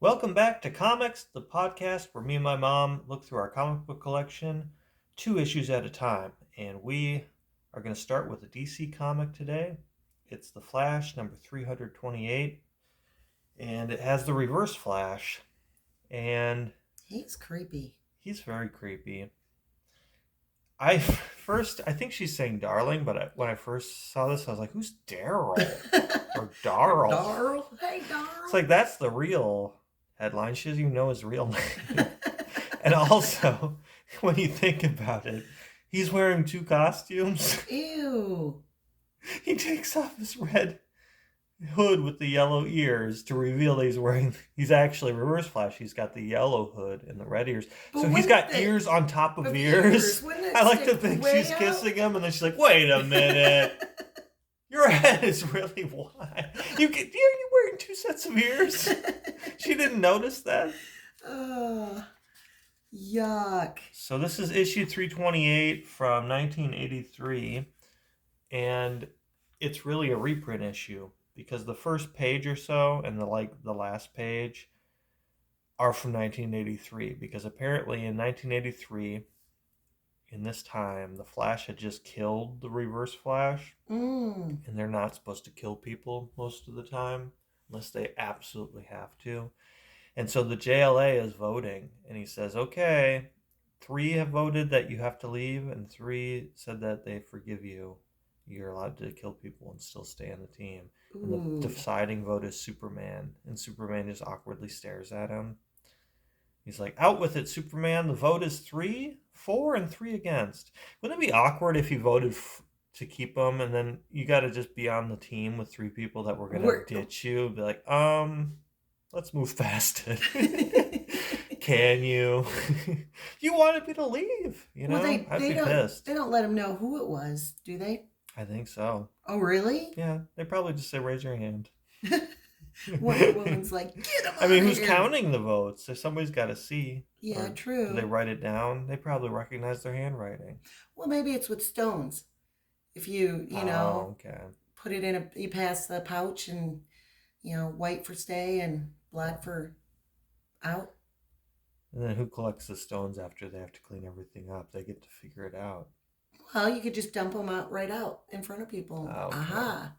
Welcome back to Comics, the podcast where me and my mom look through our comic book collection, 2 issues at a time. And we are going to start with a DC comic today. It's The Flash, number 328. And it has the Reverse Flash. And He's creepy. he's very creepy. I think she's saying darling, but when I first saw this, I was like, who's Daryl? Or Darl? Darl? Hey, Darl. It's like, that's the real headline. She doesn't even know his real name. And also, when you think about it, he's wearing 2 costumes. Ew. He takes off his red hood with the yellow ears to reveal that he's actually Reverse Flash. He's got the yellow hood and the red ears. But so he's got ears on top of ears. I like to think she's kissing him, and then she's like, wait a minute. Your head is really wide. You're wearing 2 sets of ears? She didn't notice that? Yuck. So this is issue 328 from 1983, and it's really a reprint issue because the first page or so and the last page are from 1983, because apparently in 1983, in this time, the Flash had just killed the Reverse Flash, and they're not supposed to kill people most of the time unless they absolutely have to. And so the JLA is voting, and he says, okay, 3 have voted that you have to leave, and 3 said that they forgive you. You're allowed to kill people and still stay on the team. And the deciding vote is Superman, and Superman just awkwardly stares at him. He's like, out with it, Superman. The vote is 3, 4, and 3 against. Wouldn't it be awkward if you voted to keep him, and then you got to just be on the team with 3 people that were going to ditch you? Be like, let's move past it. Can you? You wanted me to leave, you know? Well, I'd be pissed. They don't let him know who it was, do they? I think so. Oh, really? Yeah, they probably just say, raise your hand. Wonder Woman's like, get him I mean, who's counting the votes? If somebody's got to see. Yeah, true. Do they write it down? They probably recognize their handwriting. Well, maybe it's with stones. If you put it you pass the pouch and, white for stay and black for out. And then who collects the stones after they have to clean everything up? They get to figure it out. Well, you could just dump them right out in front of people. Okay. Aha.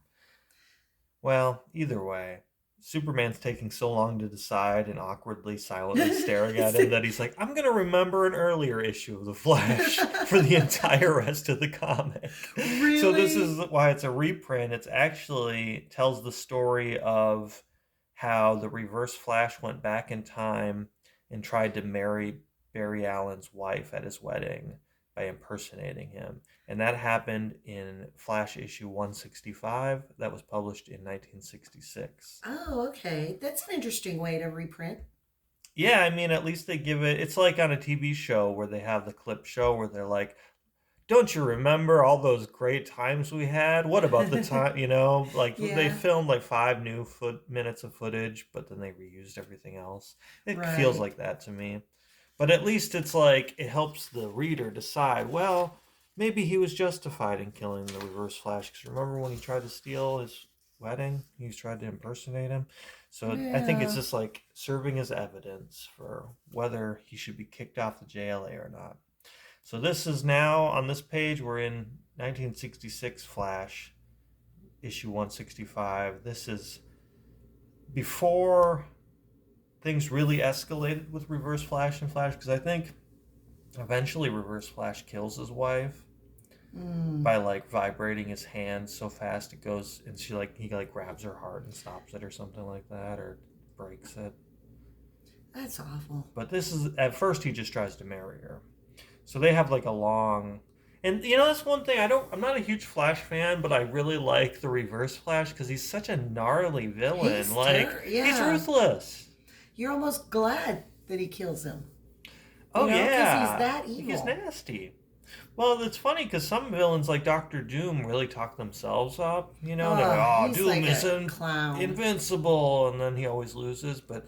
Well, either way, Superman's taking so long to decide and awkwardly, silently staring at him that he's like, I'm going to remember an earlier issue of The Flash for the entire rest of the comic. Really? So this is why it's a reprint. It actually tells the story of how the Reverse Flash went back in time and tried to marry Barry Allen's wife at his wedding by impersonating him. And that happened in Flash issue 165 that was published in 1966. Oh, okay. That's an interesting way to reprint. Yeah, I mean, at least they give it... It's like on a TV show where they have the clip show where they're like, don't you remember all those great times we had? What about the time, They filmed 5 new minutes of footage, but then they reused everything else. It feels like that to me. But at least it's like, it helps the reader decide, well, maybe he was justified in killing the Reverse Flash. Because remember when he tried to steal his wedding? He tried to impersonate him. So I think it's just like serving as evidence for whether he should be kicked off the JLA or not. So this is now, on this page, we're in 1966 Flash, issue 165. This is before things really escalated with Reverse Flash and Flash, because I think eventually Reverse Flash kills his wife by vibrating his hand so fast it goes, and he grabs her heart and stops it or something like that, or breaks it. That's awful. But this is, at first he just tries to marry her. So they have a long, and that's one thing I'm not a huge Flash fan, but I really like the Reverse Flash because he's such a gnarly villain. He's ruthless. You're almost glad that he kills him. Oh, yeah. Because he's that evil. He's nasty. Well, it's funny because some villains like Dr. Doom really talk themselves up. They're like, Doom is invincible, and then he always loses. But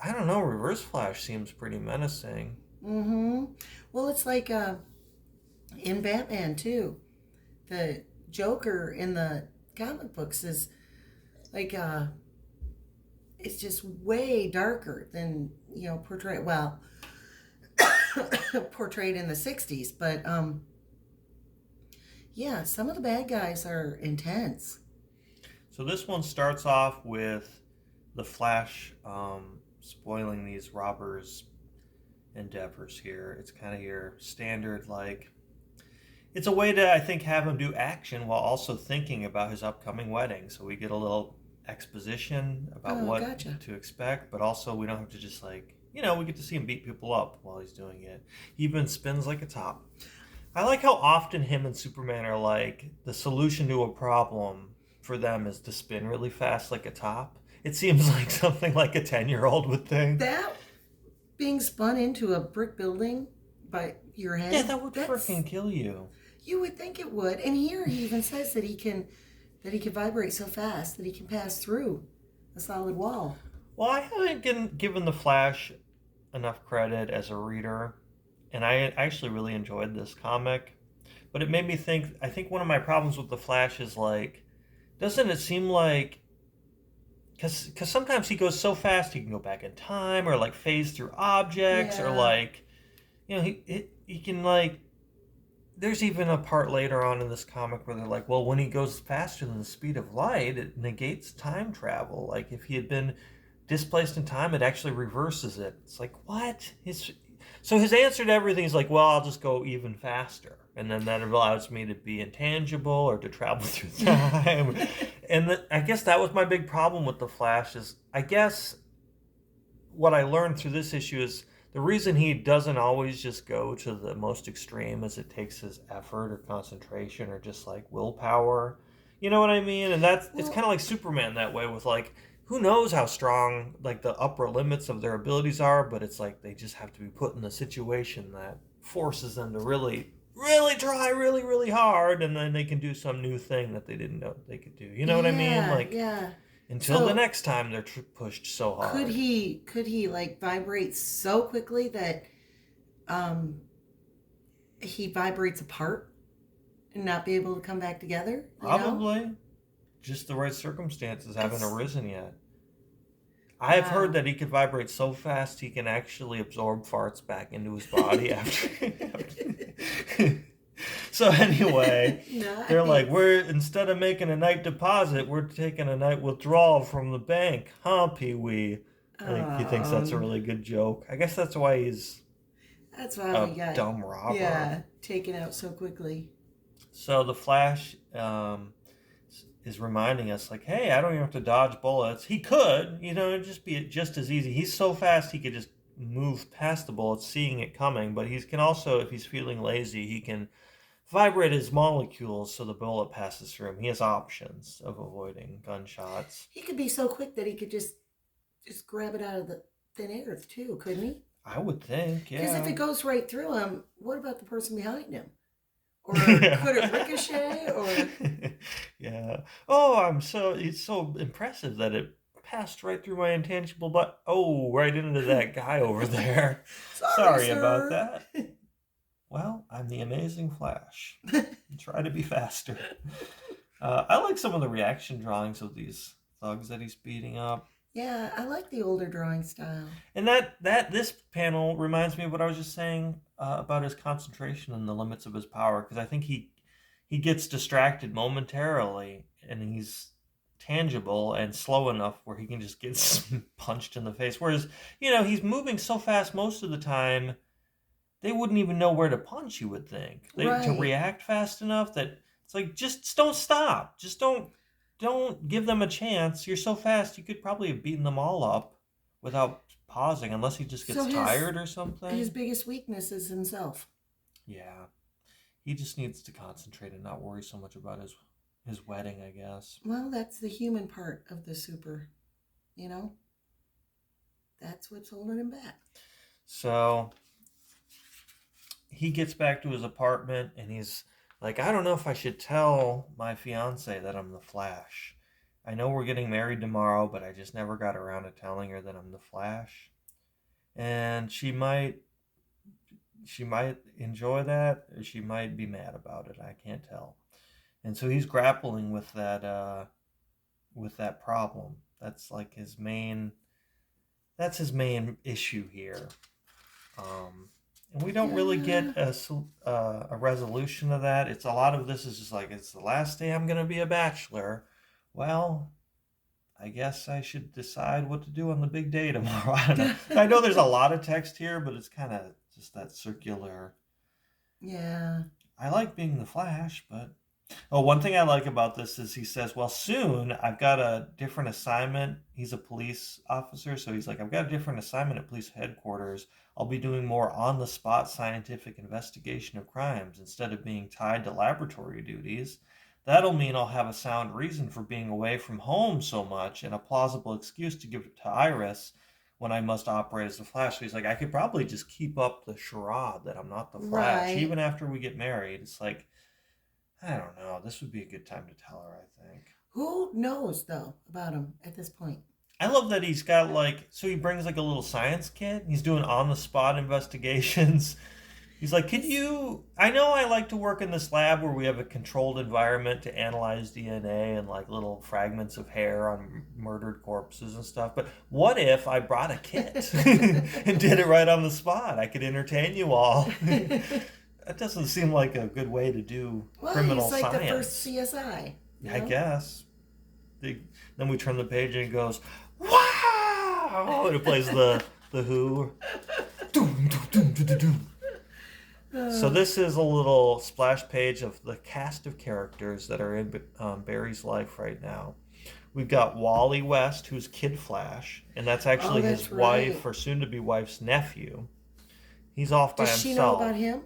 I don't know, Reverse Flash seems pretty menacing. Mm-hmm. Well, it's like in Batman, too. The Joker in the comic books is like... it's just way darker than portrayed. Well, portrayed in the '60s, but yeah, some of the bad guys are intense. So this one starts off with the Flash spoiling these robbers' endeavors here. It's kind of your standard, like, it's a way to, I think, have him do action while also thinking about his upcoming wedding. So we get a little exposition about Oh, what gotcha. to expect, but also we don't have to just, like, we get to see him beat people up while he's doing it. He even spins like a top. I like how often him and Superman are like, the solution to a problem for them is to spin really fast like a top. It seems like something like a 10-year-old would think. That being spun into a brick building by your Yeah, head, that would that's freaking kill you. you would think it would. And here he even says that he can vibrate so fast that he can pass through a solid wall. Well, I haven't given the Flash enough credit as a reader, and I actually really enjoyed this comic. But it made me think. I think one of my problems with the Flash is, like, doesn't it seem like, because sometimes he goes so fast he can go back in time or like phase through objects, or Yeah. like, he can, like, there's even a part later on in this comic where they're like, well, when he goes faster than the speed of light, it negates time travel. Like, if he had been displaced in time, it actually reverses it. It's like, what? So his answer to everything is like, well, I'll just go even faster, and then that allows me to be intangible or to travel through time. And I guess that was my big problem with the Flash. Is, I guess, what I learned through this issue is the reason he doesn't always just go to the most extreme is it takes his effort or concentration or just like willpower. You know what I mean? And it's Well, kind of like Superman that way, with like, who knows how strong like the upper limits of their abilities are, but it's like they just have to be put in a situation that forces them to really really try really really hard, and then they can do some new thing that they didn't know they could do. You know what I mean? yeah, Like, yeah. until the So next time they're pushed so could hard. he like vibrate so quickly that um he vibrates apart and not be able to come back together? Probably. Just the right circumstances haven't Because arisen yet. I've heard wow. that he could vibrate so fast he can actually absorb farts back into his body after. So anyway, they're like, Nice. we're, instead of making a night deposit, we're taking a night withdrawal from the bank, huh, Pee Wee? I think he thinks that's a Um, really good joke. I guess that's why he's that's why a we got dumb robber. yeah taken out so quickly. So the Flash is reminding us, like, hey, I don't even have to dodge bullets. He could, it'd just be just as easy. He's so fast he could just move past the bullets, seeing it coming. But he can also, if he's feeling lazy, he can vibrate his molecules so the bullet passes through him. He has options of avoiding gunshots. He could be so quick that he could just grab it out of the thin air too, couldn't he? I would think, Because if yeah. it goes right through him, what about the person behind him? Or could it ricochet? Or Yeah. It's so impressive that it passed right through my intangible, but right into that guy over there. sorry, Sorry about sir. that. Well, I'm the Amazing Flash. Try to be faster. I like some of the reaction drawings of these thugs that he's beating up. Yeah, I like the older drawing style. And this panel reminds me of what I was just saying about his concentration and the limits of his power, because I think he gets distracted momentarily, and he's tangible and slow enough where he can just get punched in the face. Whereas, he's moving so fast most of the time, they wouldn't even know where to punch, you would think. To Right. react fast enough that it's like, just don't stop. Just don't give them a chance. You're so fast, you could probably have beaten them all up without pausing, unless he just So gets his tired or his something. biggest weakness is himself. Yeah, he just needs to concentrate and not worry so much about his wedding, I guess. Well, that's the human part of the super, you know? That's what's holding him back. So he gets back to his apartment and he's like, I don't know if I should tell my fiance that I'm the Flash. I know we're getting married tomorrow, but I just never got around to telling her that I'm the Flash. And she might enjoy that, or she might be mad about it. I can't tell. And so he's grappling with with that problem. That's like his main. That's his main issue here. And we don't really get a resolution of that. It's a lot of this is just like, it's the last day I'm gonna be a bachelor. Well, I guess I should decide what to do on the big day tomorrow. I don't know. I know there's a lot of text here, but it's kind of just that circular. Yeah. I like being the Flash, but oh, one thing I like about this is he says, well, soon I've got a different assignment. He's a police officer, so he's like, I've got a different assignment at police headquarters. I'll be doing more on the spot scientific investigation of crimes instead of being tied to laboratory duties. That'll mean I'll have a sound reason for being away from home so much and a plausible excuse to give it to Iris when I must operate as the Flash. So he's like, I could probably just keep up the charade that I'm not the Flash, Right. even after we get married. It's like, I don't know. This would be a good time to tell her, I think. Who knows, though, about him at this point? I love that he's got like, so he brings like a little science kit. He's doing on the spot investigations. He's like, I know I like to work in this lab where we have a controlled environment to analyze DNA and like little fragments of hair on murdered corpses and stuff. But what if I brought a kit and did it right on the spot? I could entertain you all. That doesn't seem like a good way to do criminal science. Well, he's like the first CSI. I guess. Then we turn the page and it goes, wow! And it plays the Who. Doom, doom, doom, doom, doom. So this is a little splash page of the cast of characters that are in Barry's life right now. We've got Wally West, who's Kid Flash, and that's actually his wife or soon-to-be wife's nephew. He's off by himself. Does she know about him?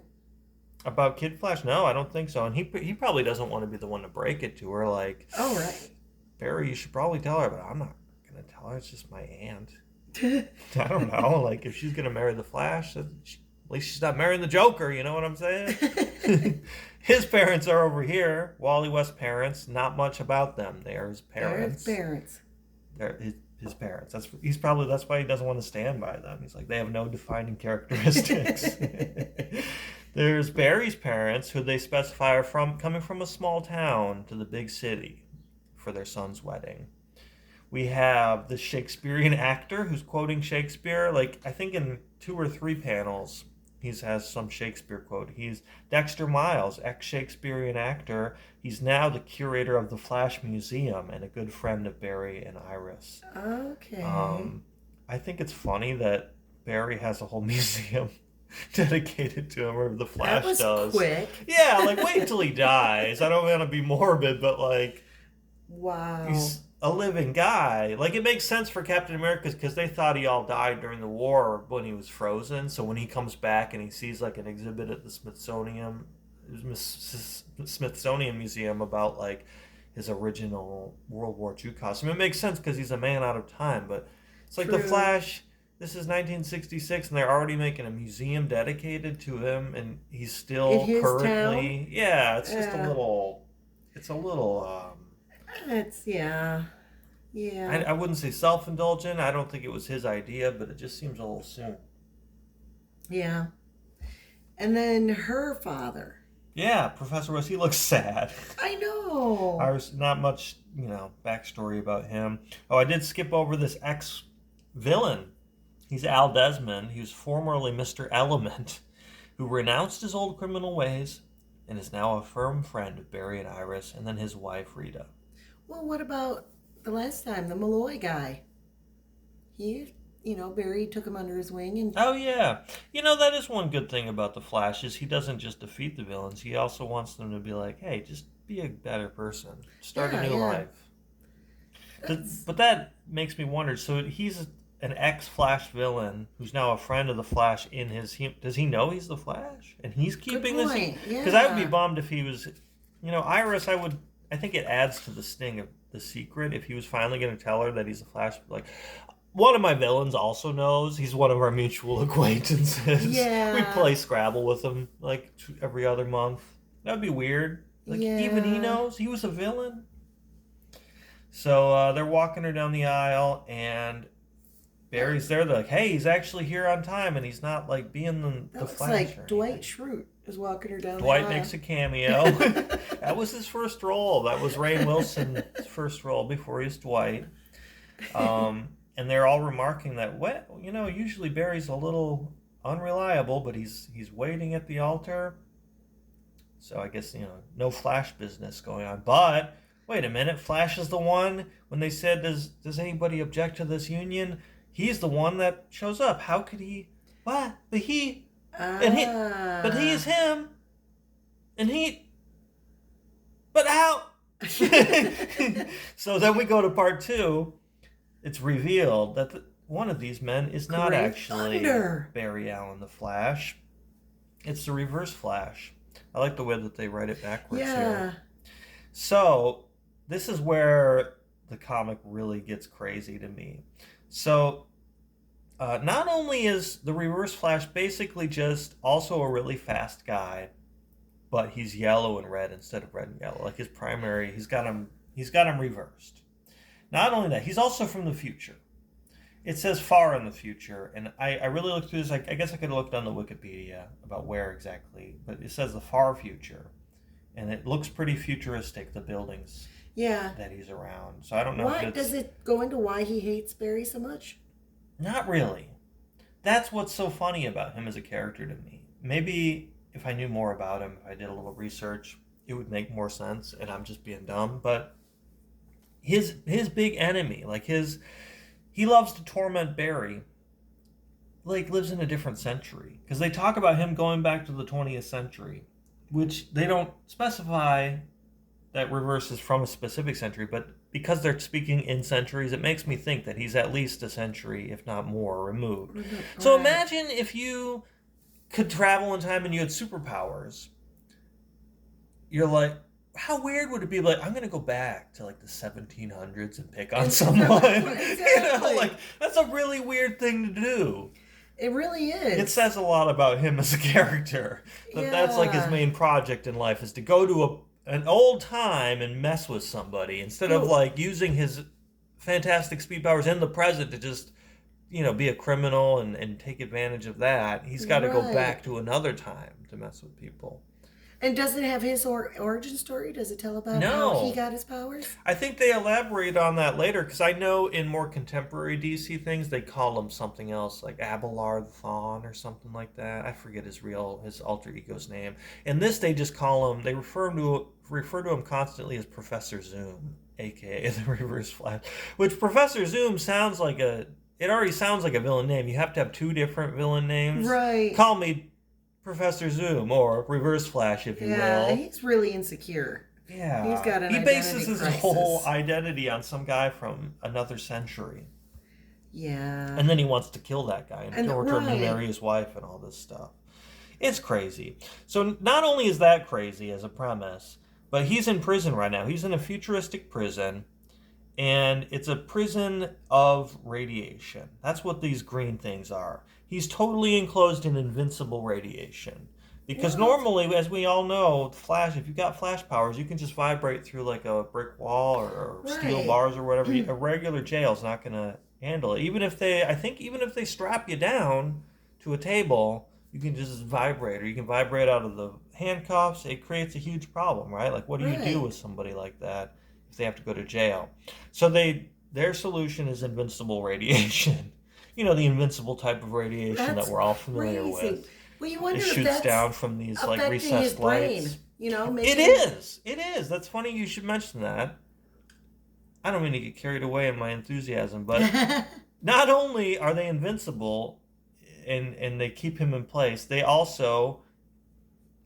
About Kid Flash? No, I don't think so. And he probably doesn't want to be the one to break it to her. Like, oh, right. Barry, you should probably tell her, but I'm not going to tell her. It's just my aunt. I don't know. Like, if she's going to marry the Flash, at least she's not marrying the Joker. You know what I'm saying? His parents are over here. Wally West's parents. Not much about them. They are his parents. They're his parents. That's why he doesn't want to stand by them. He's like, they have no defining characteristics. There's Barry's parents, who they specify are coming from a small town to the big city for their son's wedding. We have the Shakespearean actor who's quoting Shakespeare. Like, I think in 2 or 3 panels, he has some Shakespeare quote. He's Dexter Miles, ex-Shakespearean actor. He's now the curator of the Flash Museum and a good friend of Barry and Iris. Okay. I think it's funny that Barry has a whole museum dedicated to him, or the Flash does. That was quick. Yeah, like, wait till he dies. I don't want to be morbid, but like, wow, he's a living guy. Like, it makes sense for Captain America because they thought he all died during the war when he was frozen. So when he comes back and he sees like an exhibit at the Smithsonian Museum about like his original World War II costume, it makes sense because he's a man out of time. But it's like the Flash. This is 1966, and they're already making a museum dedicated to him, and he's still currently. Town? Yeah, it's just a little. It's a little. Yeah. I wouldn't say self-indulgent. I don't think it was his idea, but it just seems a little soon. Yeah. And then her father. Yeah, Professor Rose. He looks sad. I know. There's not much, backstory about him. Oh, I did skip over this ex-villain. He's Al Desmond. He was formerly Mr. Element, who renounced his old criminal ways and is now a firm friend of Barry and Iris, and then his wife, Rita. Well, what about the last time, the Malloy guy? Barry took him under his wing and... Oh, yeah. That is one good thing about the Flash, is he doesn't just defeat the villains. He also wants them to be like, hey, just be a better person. Start a new life. But that makes me wonder, so he's an ex-Flash villain who's now a friend of the Flash in his... Does he know he's the Flash? And he's keeping this... Because I would be bummed if he was... Iris, I think it adds to the sting of the secret if he was finally going to tell her that he's a Flash. Like, one of my villains also knows. He's one of our mutual acquaintances. Yeah. We play Scrabble with him, like, every other month. That'd be weird. Like, even he knows he was a villain. So they're walking her down the aisle, and Barry's there, like, hey, he's actually here on time, and he's not like being That the looks Flash. like Dwight Schrute is walking her down Dwight the aisle. makes a cameo. That was his first role. That was Rainn Wilson's first role before he's Dwight. And they're all remarking that, usually Barry's a little unreliable, but he's waiting at the altar. So I guess, no Flash business going on. But wait a minute, Flash is the one, when they said, does anybody object to this union? He's the one that shows up. How could he? What? But he is him. And he. But how? So then we go to part 2. It's revealed that one of these men is not actually Barry Allen the Flash. It's the Reverse Flash. I like the way that they write it backwards here. So this is where the comic really gets crazy to me. So not only is the Reverse Flash basically just also a really fast guy, but he's yellow and red instead of red and yellow. Like his primary, he's got him reversed. Not only that, he's also from the future. It says far in the future, and I really looked through this. I guess I could have looked on the Wikipedia about where exactly, but it says the far future, and it looks pretty futuristic, the buildings that he's around. So I don't know. Why does it go into why he hates Barry so much? Not really. That's what's so funny about him as a character to me. Maybe if I knew more about him, if I did a little research, it would make more sense, and I'm just being dumb. But his big enemy, he loves to torment Barry, lives in a different century. Because they talk about him going back to the 20th century, which they don't specify that Reverse is from a specific century, but because they're speaking in centuries, it makes me think that he's at least a century, if not more, removed. Mm-hmm. So imagine if you could travel in time and you had superpowers. You're like, how weird would it be? Like, I'm going to go back to the 1700s and pick on someone. Exactly. That's a really weird thing to do. It really is. It says a lot about him as a character. That's his main project in life, is to go to an old time and mess with somebody instead of using his fantastic speed powers in the present to just, be a criminal and take advantage of that. He's got to go back to another time to mess with people. And does it have his origin story? Does it tell about how he got his powers? I think they elaborate on that later, because I know in more contemporary DC things, they call him something else, like Abelard the Fawn or something like that. I forget his alter ego's name. In this, they just call him, they refer to him constantly as Professor Zoom, a.k.a. the Reverse Flash, which Professor Zoom sounds like it already sounds like a villain name. You have to have 2 different villain names. Right. Call me Professor Zoom, or Reverse Flash, if you will. Yeah, he's really insecure. Yeah. He's got an He bases his crisis. whole identity on some guy from another century. Yeah. And then he wants to kill that guy and torture him and marry his wife and all this stuff. It's crazy. So not only is that crazy as a premise, but he's in prison right now. He's in a futuristic prison, and it's a prison of radiation. That's what these green things are. He's totally enclosed in invincible radiation. Because normally, as we all know, Flash, if you've got Flash powers, you can just vibrate through a brick wall or steel bars or whatever. A regular jail's not going to handle it. Even if they strap you down to a table, you can just vibrate, or you can vibrate out of the handcuffs. It creates a huge problem, right? What do you do with somebody like that if they have to go to jail? So their solution is invincible radiation. The invincible type of radiation that we're all familiar with. Well, you wonder it if shoots that's down from these recessed his brain, lights. Maybe It is. That's funny you should mention that. I don't mean to get carried away in my enthusiasm, but not only are they invincible and they keep him in place, they also,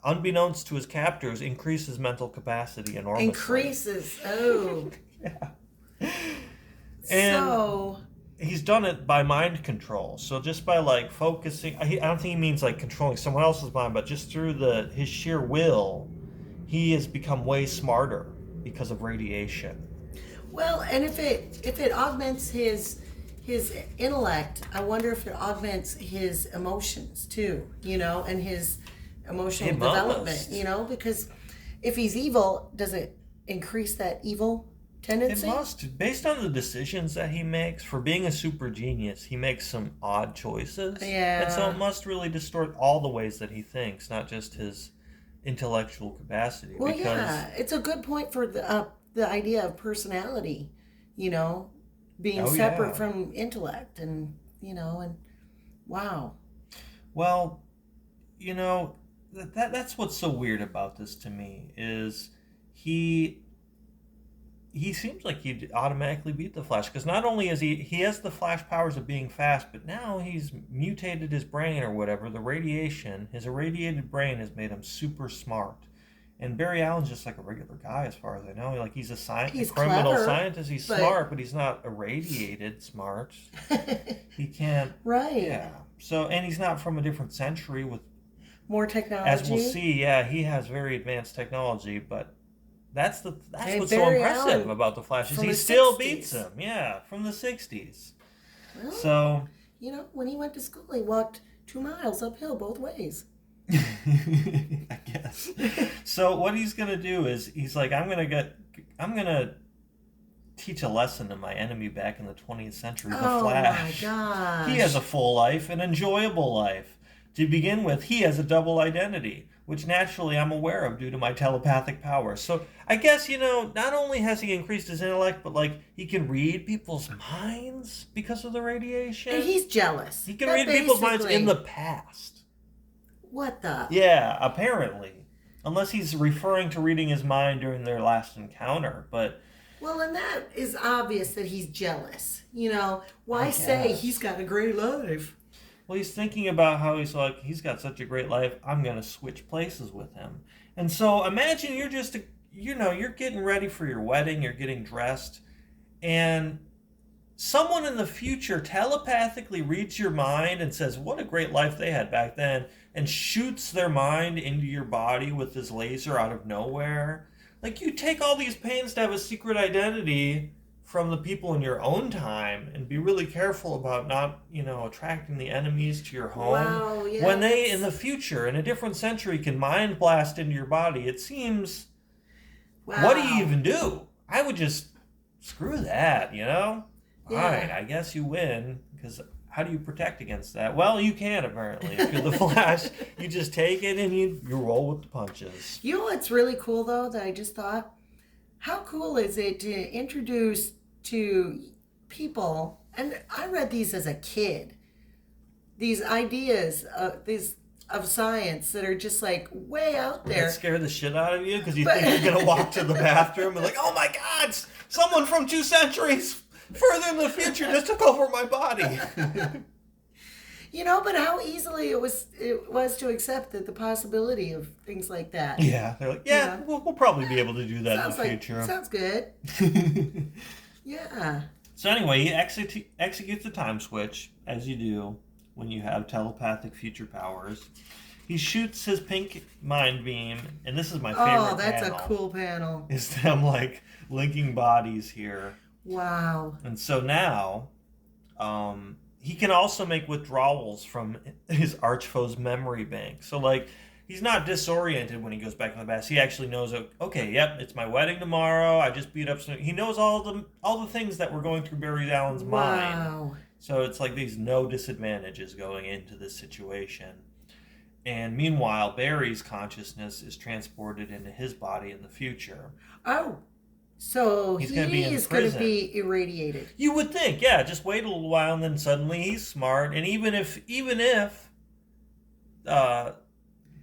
unbeknownst to his captors, increase his mental capacity enormously. Increases. Oh. Yeah. And he's done it by mind control. So just by focusing, I don't think he means controlling someone else's mind, but just through his sheer will, he has become way smarter because of radiation. Well, and if it augments his intellect, I wonder if it augments his emotions too, and his emotional development, because if he's evil, does it increase that evil tendency? It must. Based on the decisions that he makes, for being a super genius, he makes some odd choices. And so Yeah. it must really distort all the ways that he thinks, not just his intellectual capacity. Well, Because, yeah, it's a good point for the idea of personality, you know, being oh separate yeah. from intellect, and and wow. Well, you know, that's what's so weird about this to me is he he seems like he'd automatically beat the Flash because not only is he has the Flash powers of being fast, but now he's mutated his brain or whatever. The radiation, his irradiated brain, has made him super smart. And Barry Allen's just like a regular guy, as far as I know. Like he's a He's criminal clever, scientist. He's but smart, but he's not irradiated smart. He can't. right. Yeah. So, and he's not from a different century. With More as we'll technology. see, yeah, he has very advanced technology, but that's Hey, what's so Barry impressive Allen about the Flash is from he the still beats 60s. him. Yeah, from the '60s. Well, So when he went to school, he walked 2 miles uphill both ways. I guess. So what he's gonna do is he's like, I'm gonna teach a lesson to my enemy back in the 20th century, the Oh my Flash. He has gosh. a full life, an enjoyable life. To begin with, he has a double identity, which naturally I'm aware of due to my telepathic powers. So I guess, not only has he increased his intellect, but like he can read people's minds because of the radiation. And he's jealous. He can That read people's minds in the basically- past. What the? Yeah, apparently. Unless he's referring to reading his mind during their last encounter, but Well, and that is obvious that he's jealous. Why I say guess. he's got a great life? well, he's thinking about how he's like, he's got such a great life, I'm going to switch places with him. And so imagine you're just, you're getting ready for your wedding, you're getting dressed, and someone in the future telepathically reads your mind and says, what a great life they had back then, and shoots their mind into your body with this laser out of nowhere. Like, you take all these pains to have a secret identity from the people in your own time and be really careful about not, attracting the enemies to your home. Wow, yeah. When they, in the future, in a different century, can mind blast into your body, it seems, Wow. what do you even do? I would just, screw that, Yeah. Fine, I guess you win, because how do you protect against that? Well, you can, apparently. If you're the Flash, you just take it and you roll with the punches. You know what's really cool, though, that I just thought? How cool is it to introduce to people, and I read these as a kid, these ideas of science that are just like way out Would there. that scare the shit out of you? Because you But- think you're going to walk to the bathroom and like, oh my God, someone from 2 centuries further in the future just took over my body. But how easily it was to accept that the possibility of things like that. Yeah, they're like, Yeah. we'll probably be able to do that Sounds in the future. sounds good. Yeah. So anyway, he executes the time switch, as you do when you have telepathic future powers. He shoots his pink mind beam, and this is my favorite Oh, that's panel, a cool panel. is them like linking bodies here. Wow. And so now, he can also make withdrawals from his archfoe's memory bank. So like, he's not disoriented when he goes back in the past. He actually knows, okay, yep, it's my wedding tomorrow. I just beat up some. He knows all the things that were going through Barry Allen's mind. Wow. So it's like these no disadvantages going into this situation. And meanwhile, Barry's consciousness is transported into his body in the future. Oh. So He's he gonna be in is going to prison. be irradiated. You would think, yeah, just wait a little while and then suddenly he's smart. And even if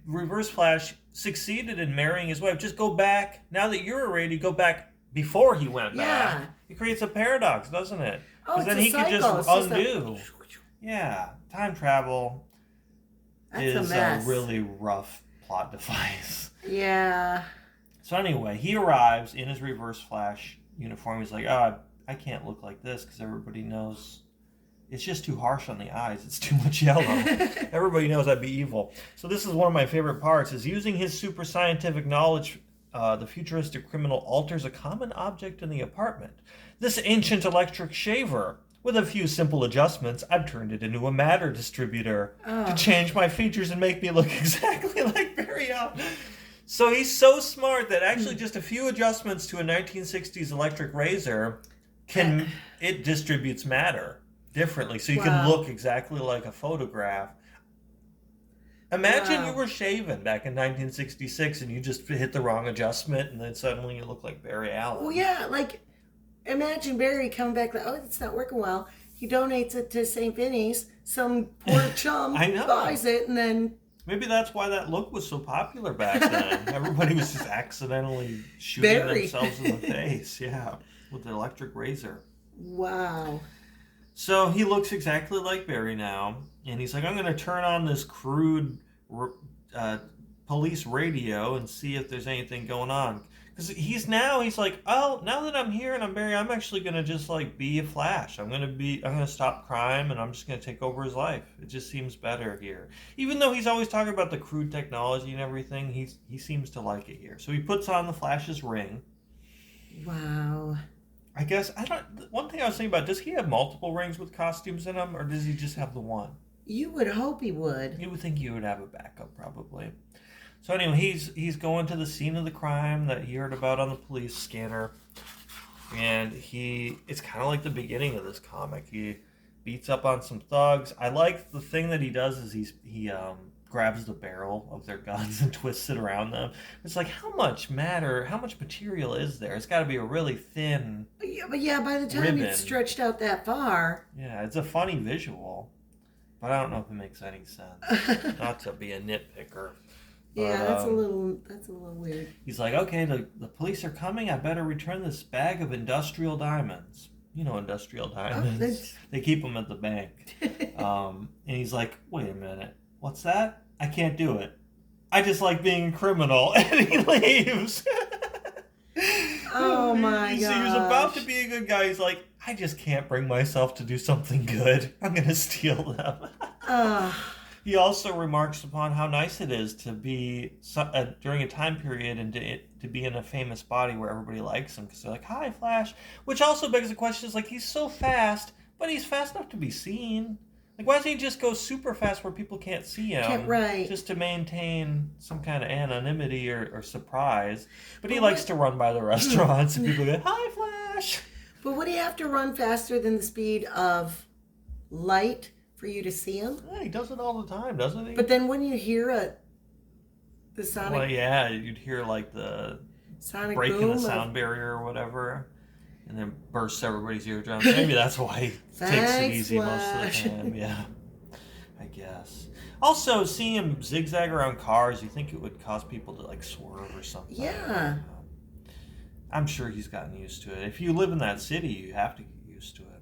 Reverse Flash succeeded in marrying his wife, just go back. Now that you're irradiated, go back before he went back. Yeah. It creates a paradox, doesn't it? Oh, Because it's then a he could cycle. just It's undo. Yeah, time travel That's is a mess. really rough plot device. Yeah. So anyway, he arrives in his Reverse Flash uniform. He's like, I can't look like this because everybody knows it's just too harsh on the eyes. It's too much yellow. Everybody knows I'd be evil. So this is one of my favorite parts, is using his super scientific knowledge, the futuristic criminal alters a common object in the apartment. This ancient electric shaver. With a few simple adjustments, I've turned it into a matter distributor to change my features and make me look exactly like Barry Allen. So he's so smart that actually just a few adjustments to a 1960s electric razor Uh, can it distributes matter differently, so you can wow. look exactly like a photograph. Imagine you Wow. were shaven back in 1966 and you just hit the wrong adjustment, and then suddenly you look like Barry Well, Allen. yeah, like imagine Barry coming back like, oh, it's not working well. He donates it to St. Vinny's. Some poor chum I know. buys it and then, Maybe that's why that look was so popular back then. Everybody was just accidentally shooting Barry. themselves in the face, yeah, with the electric razor. Wow. So he looks exactly like Barry now, and he's like, I'm going to turn on this crude uh, police radio and see if there's anything going on. Because he's like, oh, now that I'm here and I'm Barry, I'm actually going to just like be a Flash. I'm going to stop crime and I'm just going to take over his life. It just seems better here. Even though he's always talking about the crude technology and everything, he seems to like it here. So he puts on the Flash's ring. Wow. I guess I don't. One thing I was thinking about: does he have multiple rings with costumes in them, or does he just have the one? You would hope he would. You would think he would have a backup, probably. So anyway, he's going to the scene of the crime that he heard about on the police scanner, and it's kind of like the beginning of this comic. He beats up on some thugs. I like the thing that he does is he grabs the barrel of their guns and twists it around them. It's like how much material is there? It's got to be a really thin Yeah, but yeah, by the time it's ribbon. stretched out that far. Yeah, it's a funny visual, but I don't know if it makes any sense. Not to be a nitpicker, but Yeah, that's a little weird. he's like, okay, the police are coming. I better return this bag of industrial diamonds. You know, industrial Oh, diamonds. that's They keep them at the bank. And he's like, wait a minute, what's that? I can't do it. I just like being a criminal, and he leaves. Oh my He was about to gosh. be a good guy. He's like, I just can't bring myself to do something good. I'm gonna steal them. Ah, He also remarks upon how nice it is to be during a time period and to be in a famous body where everybody likes him because they're like, "Hi, Flash," which also begs the question: is like he's so fast, but he's fast enough to be seen. Like, why doesn't he just go super fast where people can't see can't him, right. just to maintain some kind of anonymity or surprise? But he But likes what to run by the restaurants and people go, "Hi, Flash." but would he have to run faster than the speed of light for you to see him? Yeah, he does it all the time, doesn't he? But then when you hear the Well, sonic yeah, you'd hear like the sonic breaking the boom of sound barrier or whatever, and then bursts everybody's eardrums. Maybe that's why he takes it thanks, easy most of the Flash. time. Yeah, I guess. Also, seeing him zigzag around cars, you think it would cause people to like swerve or something. Yeah. I'm sure he's gotten used to it. If you live in that city, you have to get used to it.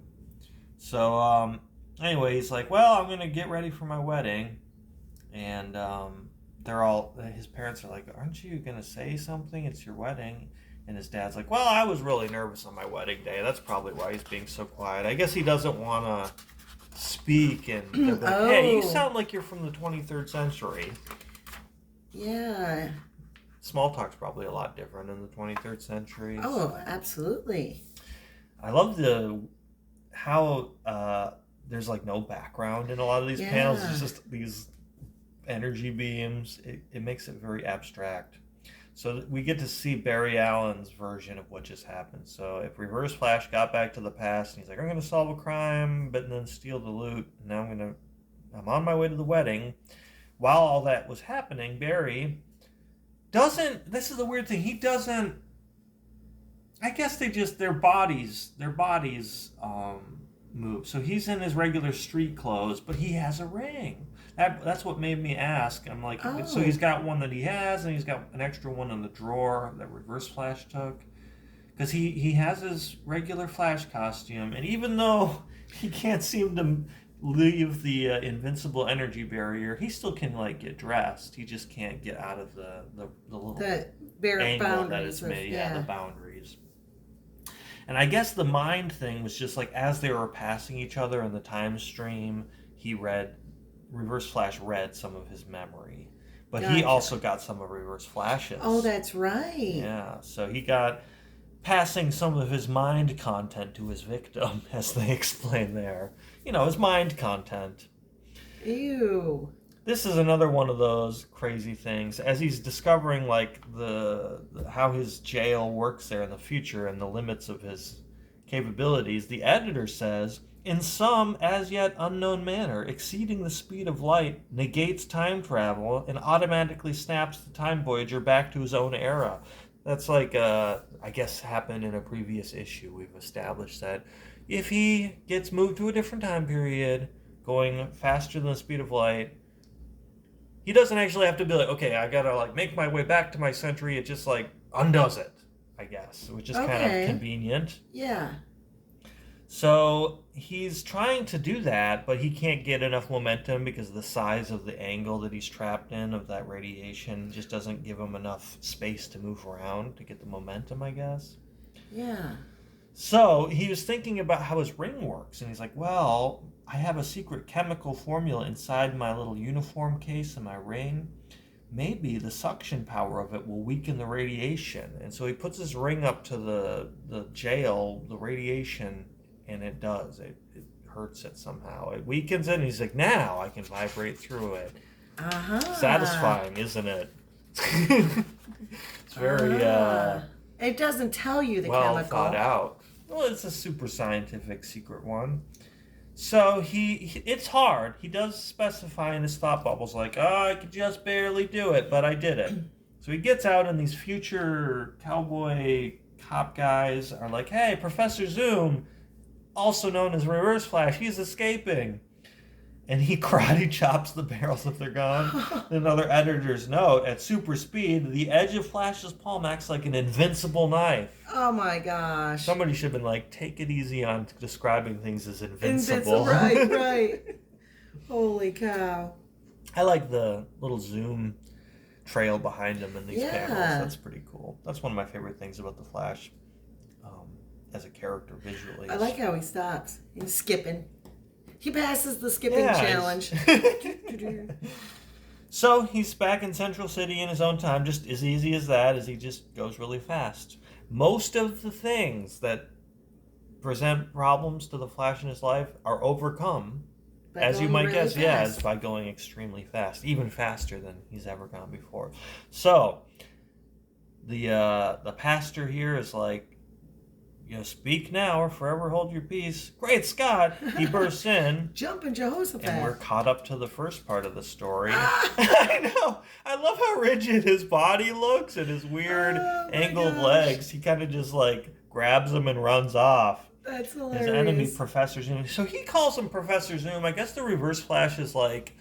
So, anyway, he's like, well, I'm going to get ready for my wedding. And his parents are like, aren't you going to say something? It's your wedding. And his dad's like, well, I was really nervous on my wedding day. That's probably why he's being so quiet. I guess he doesn't want to speak. And they're like, hey, you Oh, sound like you're from the 23rd century. yeah. Small talk's probably a lot different in the 23rd century. Oh, absolutely. I love how there's like no background in a lot of these panels. Yeah. It's just these energy beams. It makes it very abstract. So we get to see Barry Allen's version of what just happened. So if Reverse Flash got back to the past and he's like, I'm going to solve a crime, but then steal the loot. And now I'm on my way to the wedding. While all that was happening, Barry doesn't. This is the weird thing. He doesn't. I guess their bodies move. So he's in his regular street clothes, but he has a ring. That's what made me ask. I'm like, so Oh, he's got one that he has, and he's got an extra one in the drawer that Reverse Flash took. Because he has his regular Flash costume, and even though he can't seem to leave the invincible energy barrier, he still can like get dressed. He just can't get out of the little the bare angle that boundaries it's of, made. Yeah, the yeah. boundaries. And I guess the mind thing was just like as they were passing each other in the time stream, Reverse Flash read some of his memory. But he Gotcha. also got some of Reverse Flash's. Oh, that's right. Yeah, so he got passing some of his mind content to his victim, as they explain there. You know, his mind content. Ew. this is another one of those crazy things. As he's discovering like how his jail works there in the future and the limits of his capabilities, the editor says, in some as yet unknown manner, exceeding the speed of light negates time travel and automatically snaps the time voyager back to his own era. That's like, I guess, happened in a previous issue. We've established that if he gets moved to a different time period, going faster than the speed of light, he doesn't actually have to be like, okay, I gotta like make my way back to my century. It just like undoes it, I guess, which is kind of convenient. Yeah. So he's trying to do that, but he can't get enough momentum because the size of the angle that he's trapped in of that radiation just doesn't give him enough space to move around to get the momentum, I guess. Yeah. So he was thinking about how his ring works, and he's like, well, I have a secret chemical formula inside my little uniform case in my ring. Maybe the suction power of it will weaken the radiation. And so he puts his ring up to the jail, the radiation, and it does. It hurts it somehow. It weakens it, and he's like, now I can vibrate through it. Uh-huh. Satisfying, isn't it? It's very it doesn't tell you the well chemical. thought out. Well, it's a super scientific secret one. So it's hard. He does specify in his thought bubbles like, I could just barely do it, but I did it. So he gets out, and these future cowboy cop guys are like, hey, Professor Zoom, also known as Reverse Flash, he's escaping. And he karate chops the barrels of their gun. Another editor's note, at super speed, the edge of Flash's palm acts like an invincible knife. Oh my gosh. Somebody should have been like, take it easy on describing things as invincible. Right. Holy cow. I like the little zoom trail behind him in these panels. That's pretty cool. That's one of my favorite things about the Flash as a character visually. I like how he stops. He's skipping. He passes the skipping challenge. So he's back in Central City in his own time, just as easy as that, as he just goes really fast. Most of the things that present problems to the Flash in his life are overcome, as you might guess, is by going extremely fast, even faster than he's ever gone before. So the pastor here is like, speak now or forever hold your peace. Great Scott! He bursts in. Jumping Jehoshaphat. And we're caught up to the first part of the story. I know. I love how rigid his body looks and his weird angled legs. He kind of just like grabs him and runs off. That's hilarious. His enemy, Professor Zoom. So he calls him Professor Zoom. I guess the Reverse Flash is like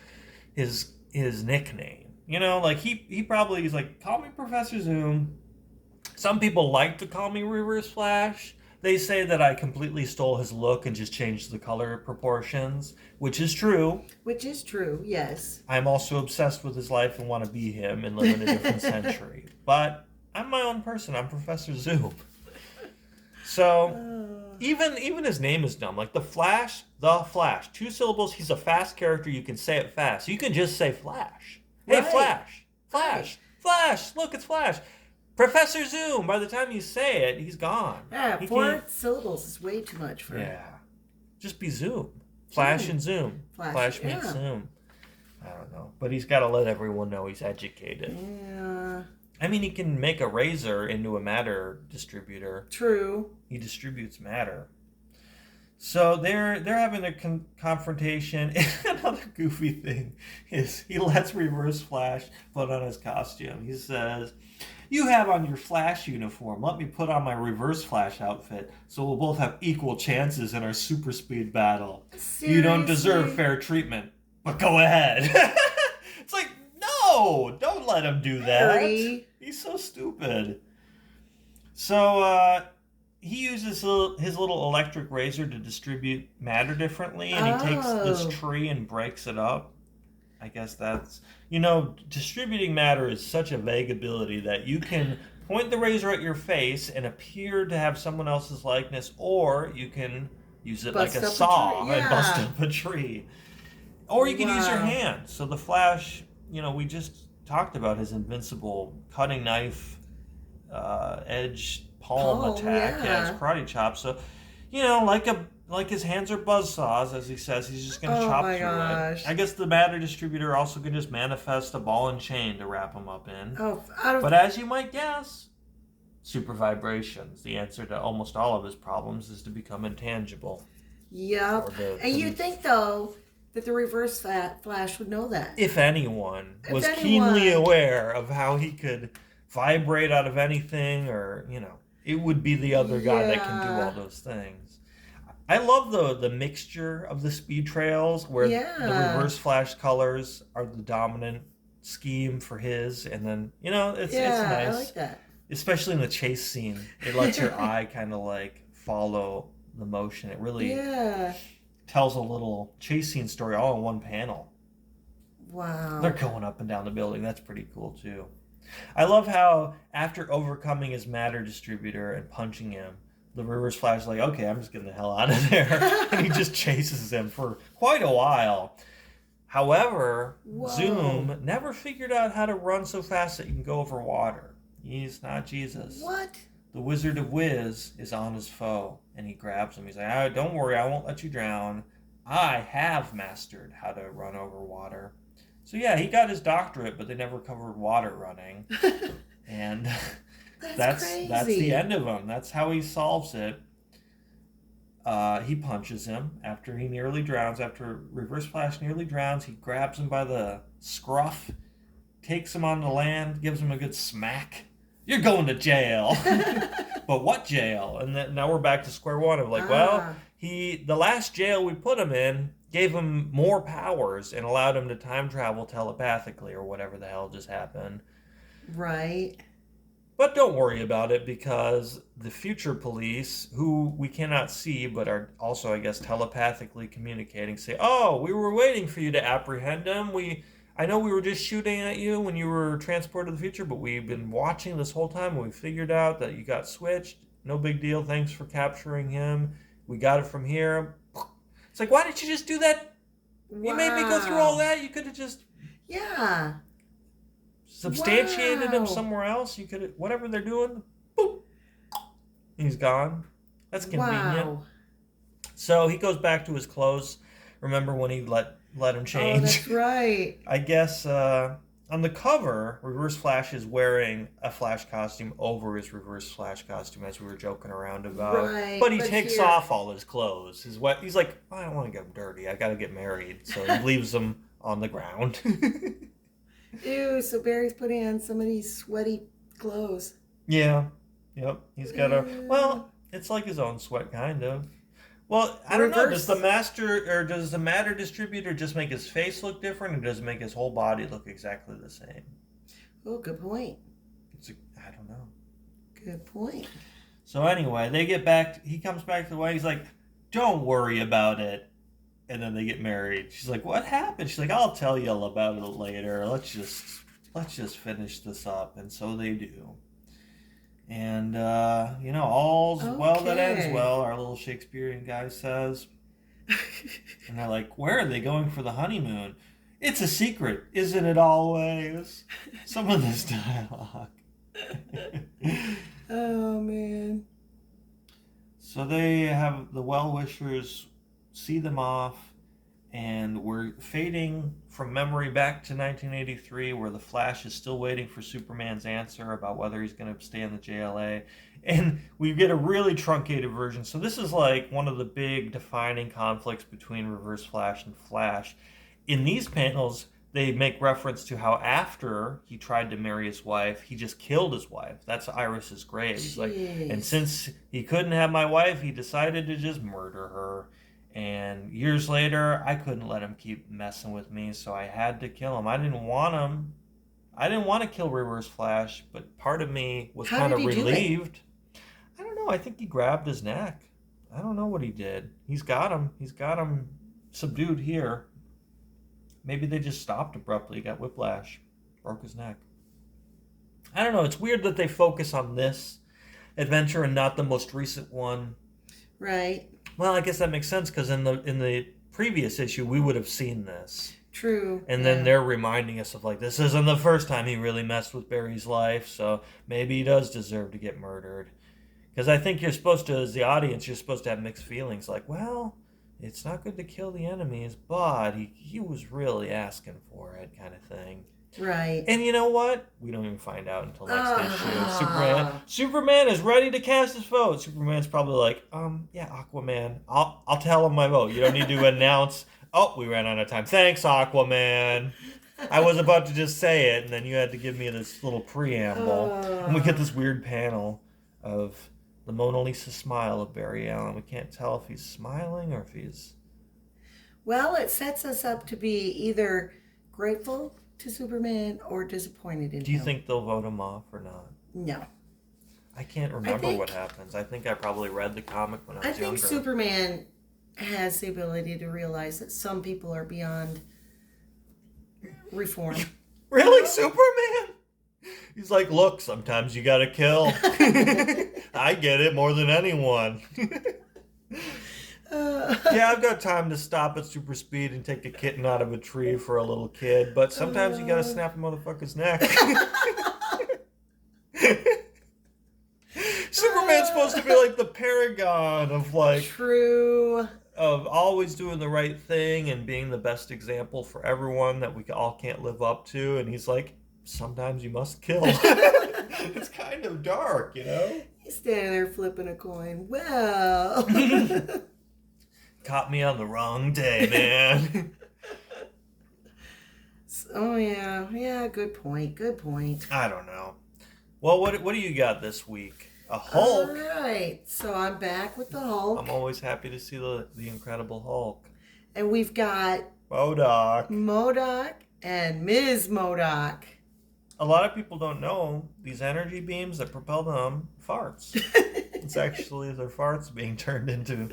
his nickname. Like he probably is like, call me Professor Zoom. Some people like to call me Reverse Flash. They say that I completely stole his look and just changed the color proportions, which is true. Which is true, yes. I'm also obsessed with his life and want to be him and live in a different century. But I'm my own person. I'm Professor Zoom. So even his name is dumb. Like the Flash. 2 syllables. He's a fast character. You can say it fast. You can just say Flash. Hey, Flash. Flash. Flash. Look, it's Flash. Professor Zoom, by the time you say it, he's gone. Yeah, 4 syllables is way too much for him. Yeah. Just be Zoom. Flash and Zoom. Flash meets Zoom. I don't know. But he's got to let everyone know he's educated. Yeah. I mean, he can make a razor into a matter distributor. True. He distributes matter. So they're having their confrontation. Another goofy thing is he lets Reverse Flash put on his costume. He says, you have on your Flash uniform. Let me put on my Reverse Flash outfit so we'll both have equal chances in our super speed battle. Seriously? You don't deserve fair treatment, but go ahead. It's like, no, don't let him do that. Harry. He's so stupid. So he uses his little electric razor to distribute matter differently, and he takes this tree and breaks it up. I guess that's, distributing matter is such a vague ability that you can point the razor at your face and appear to have someone else's likeness, or you can use it like a saw and bust up a tree. Or you can use your hand. So the Flash, we just talked about his invincible cutting knife, edge palm attack. Yeah, his karate chop. So, like like his hands are buzzsaws, as he says. He's just going to Oh chop my through it. gosh. I guess the matter distributor also can just manifest a ball and chain to wrap him up in. Oh, out of But as you might guess, super vibrations. The answer to almost all of his problems is to become intangible. yep. Or the And you police. think though that the Reverse Flash would know that? If anyone If was anyone. keenly aware of how he could vibrate out of anything, or it would be the other guy that can do all Yeah. those things. I love the mixture of the speed trails where the Yeah. Reverse Flash colors are the dominant scheme for his, and then it's Yeah, I nice, like that. especially in the chase scene. It lets your eye kind of like follow the motion. It really Yeah. tells a little chase scene story all in one panel. Wow. They're going up and down the building. That's pretty cool too. I love how after overcoming his matter distributor and punching him, the Reverse Flash is like, okay, I'm just getting the hell out of there. And he just chases him for quite a while. However, Whoa. Zoom never figured out how to run so fast that you can go over water. He's not Jesus. What? The Wizard of Wiz is on his foe, and he grabs him. He's like, oh, don't worry, I won't let you drown. I have mastered how to run over water. So yeah, he got his doctorate, but they never covered water running. And That's that's crazy. the end of him. That's how he solves it. He punches him after he nearly drowns. After Reverse Flash nearly drowns, he grabs him by the scruff, takes him on the land, gives him a good smack. You're going to jail. But what jail? And then, now we're back to square one of like, well, the last jail we put him in gave him more powers and allowed him to time travel telepathically or whatever the hell just happened. Right. But don't worry about it, because the future police, who we cannot see but are also, I guess, telepathically communicating, say, oh, we were waiting for you to apprehend him. I know we were just shooting at you when you were transported to the future, but we've been watching this whole time and we figured out that you got switched. No big deal. Thanks for capturing him. We got it from here. It's like, why didn't you just do that? Wow. You made me go through all that. You could have just substantiated him somewhere else. You could have, whatever they're doing, boop, he's gone. That's convenient. Wow. So he goes back to his clothes. Remember when he let him change? Oh, that's right. I guess on the cover, Reverse Flash is wearing a Flash costume over his Reverse Flash costume, as we were joking around about. Right, but he but takes here- off all his clothes. He's like, I don't want to get dirty. I got to get married. So he leaves them on the ground. Ew, so Barry's putting on some of these sweaty clothes. Yeah. Yep. He's got well, it's like his own sweat, kind of. Well, I don't know. Does the matter distributor just make his face look different, or does it make his whole body look exactly the same? Oh, good point. I don't know. Good point. So anyway, they get back. He comes back to the way. He's like, "Don't worry about it." And then they get married. She's like, "What happened?" She's like, "I'll tell you all about it later. Let's just finish this up." And so they do. And all's well that ends well, our little Shakespearean guy says. And they're like, "Where are they going for the honeymoon?" "It's a secret, isn't it always?" Some of this dialogue. Oh, man. So they have the well-wishers see them off, and we're fading from memory back to 1983, where the Flash is still waiting for Superman's answer about whether he's going to stay in the JLA. And we get a really truncated version. So this is like one of the big defining conflicts between Reverse Flash and Flash. In these panels, they make reference to how after he tried to marry his wife, he just killed his wife. That's Iris's grave. He's like, and since he couldn't have my wife, he decided to just murder her. And years later, I couldn't let him keep messing with me, so I had to kill him. I didn't want him. I didn't want to kill Reverse Flash, but part of me was kind of relieved. I don't know. I think he grabbed his neck. I don't know what he did. He's got him. He's got him subdued here. Maybe they just stopped abruptly, got whiplash, broke his neck. I don't know. It's weird that they focus on this adventure and not the most recent one. Right. Well, I guess that makes sense, because in the previous issue, we would have seen this. True. And then they're reminding us of, like, this isn't the first time he really messed with Barry's life, so maybe he does deserve to get murdered. Because I think you're supposed to, as the audience, you're supposed to have mixed feelings. Like, well, it's not good to kill the enemies, but he was really asking for it, kind of thing. Right. And you know what? We don't even find out until next issue. Ah. Superman is ready to cast his vote. Superman's probably like, yeah, Aquaman. I'll tell him my vote. You don't need to announce. Oh, we ran out of time. Thanks, Aquaman. I was about to just say it, and then you had to give me this little preamble, and we get this weird panel of the Mona Lisa smile of Barry Allen. We can't tell if he's smiling or if he's. Well, it sets us up to be either grateful to Superman or disappointed in him. Do you think they'll vote him off or not? No. I can't remember what happens. I think I probably read the comic when I was younger. I think Superman has the ability to realize that some people are beyond reform. Really, Superman? He's like, look, sometimes you gotta kill. I get it more than anyone. Yeah, I've got time to stop at super speed and take a kitten out of a tree for a little kid, but sometimes you gotta snap a motherfucker's neck. Superman's supposed to be like the paragon of like true of always doing the right thing and being the best example for everyone that we all can't live up to, and he's like, sometimes you must kill. It's kind of dark, you know? He's standing there flipping a coin. Well. Caught me on the wrong day, man. Oh, yeah, good point. I don't know. Well, what do you got this week? A Hulk? All right, so I'm back with the Hulk. I'm always happy to see the Incredible Hulk. And we've got MODOK and Ms. MODOK. A lot of people don't know these energy beams that propel them farts. It's actually their farts being turned into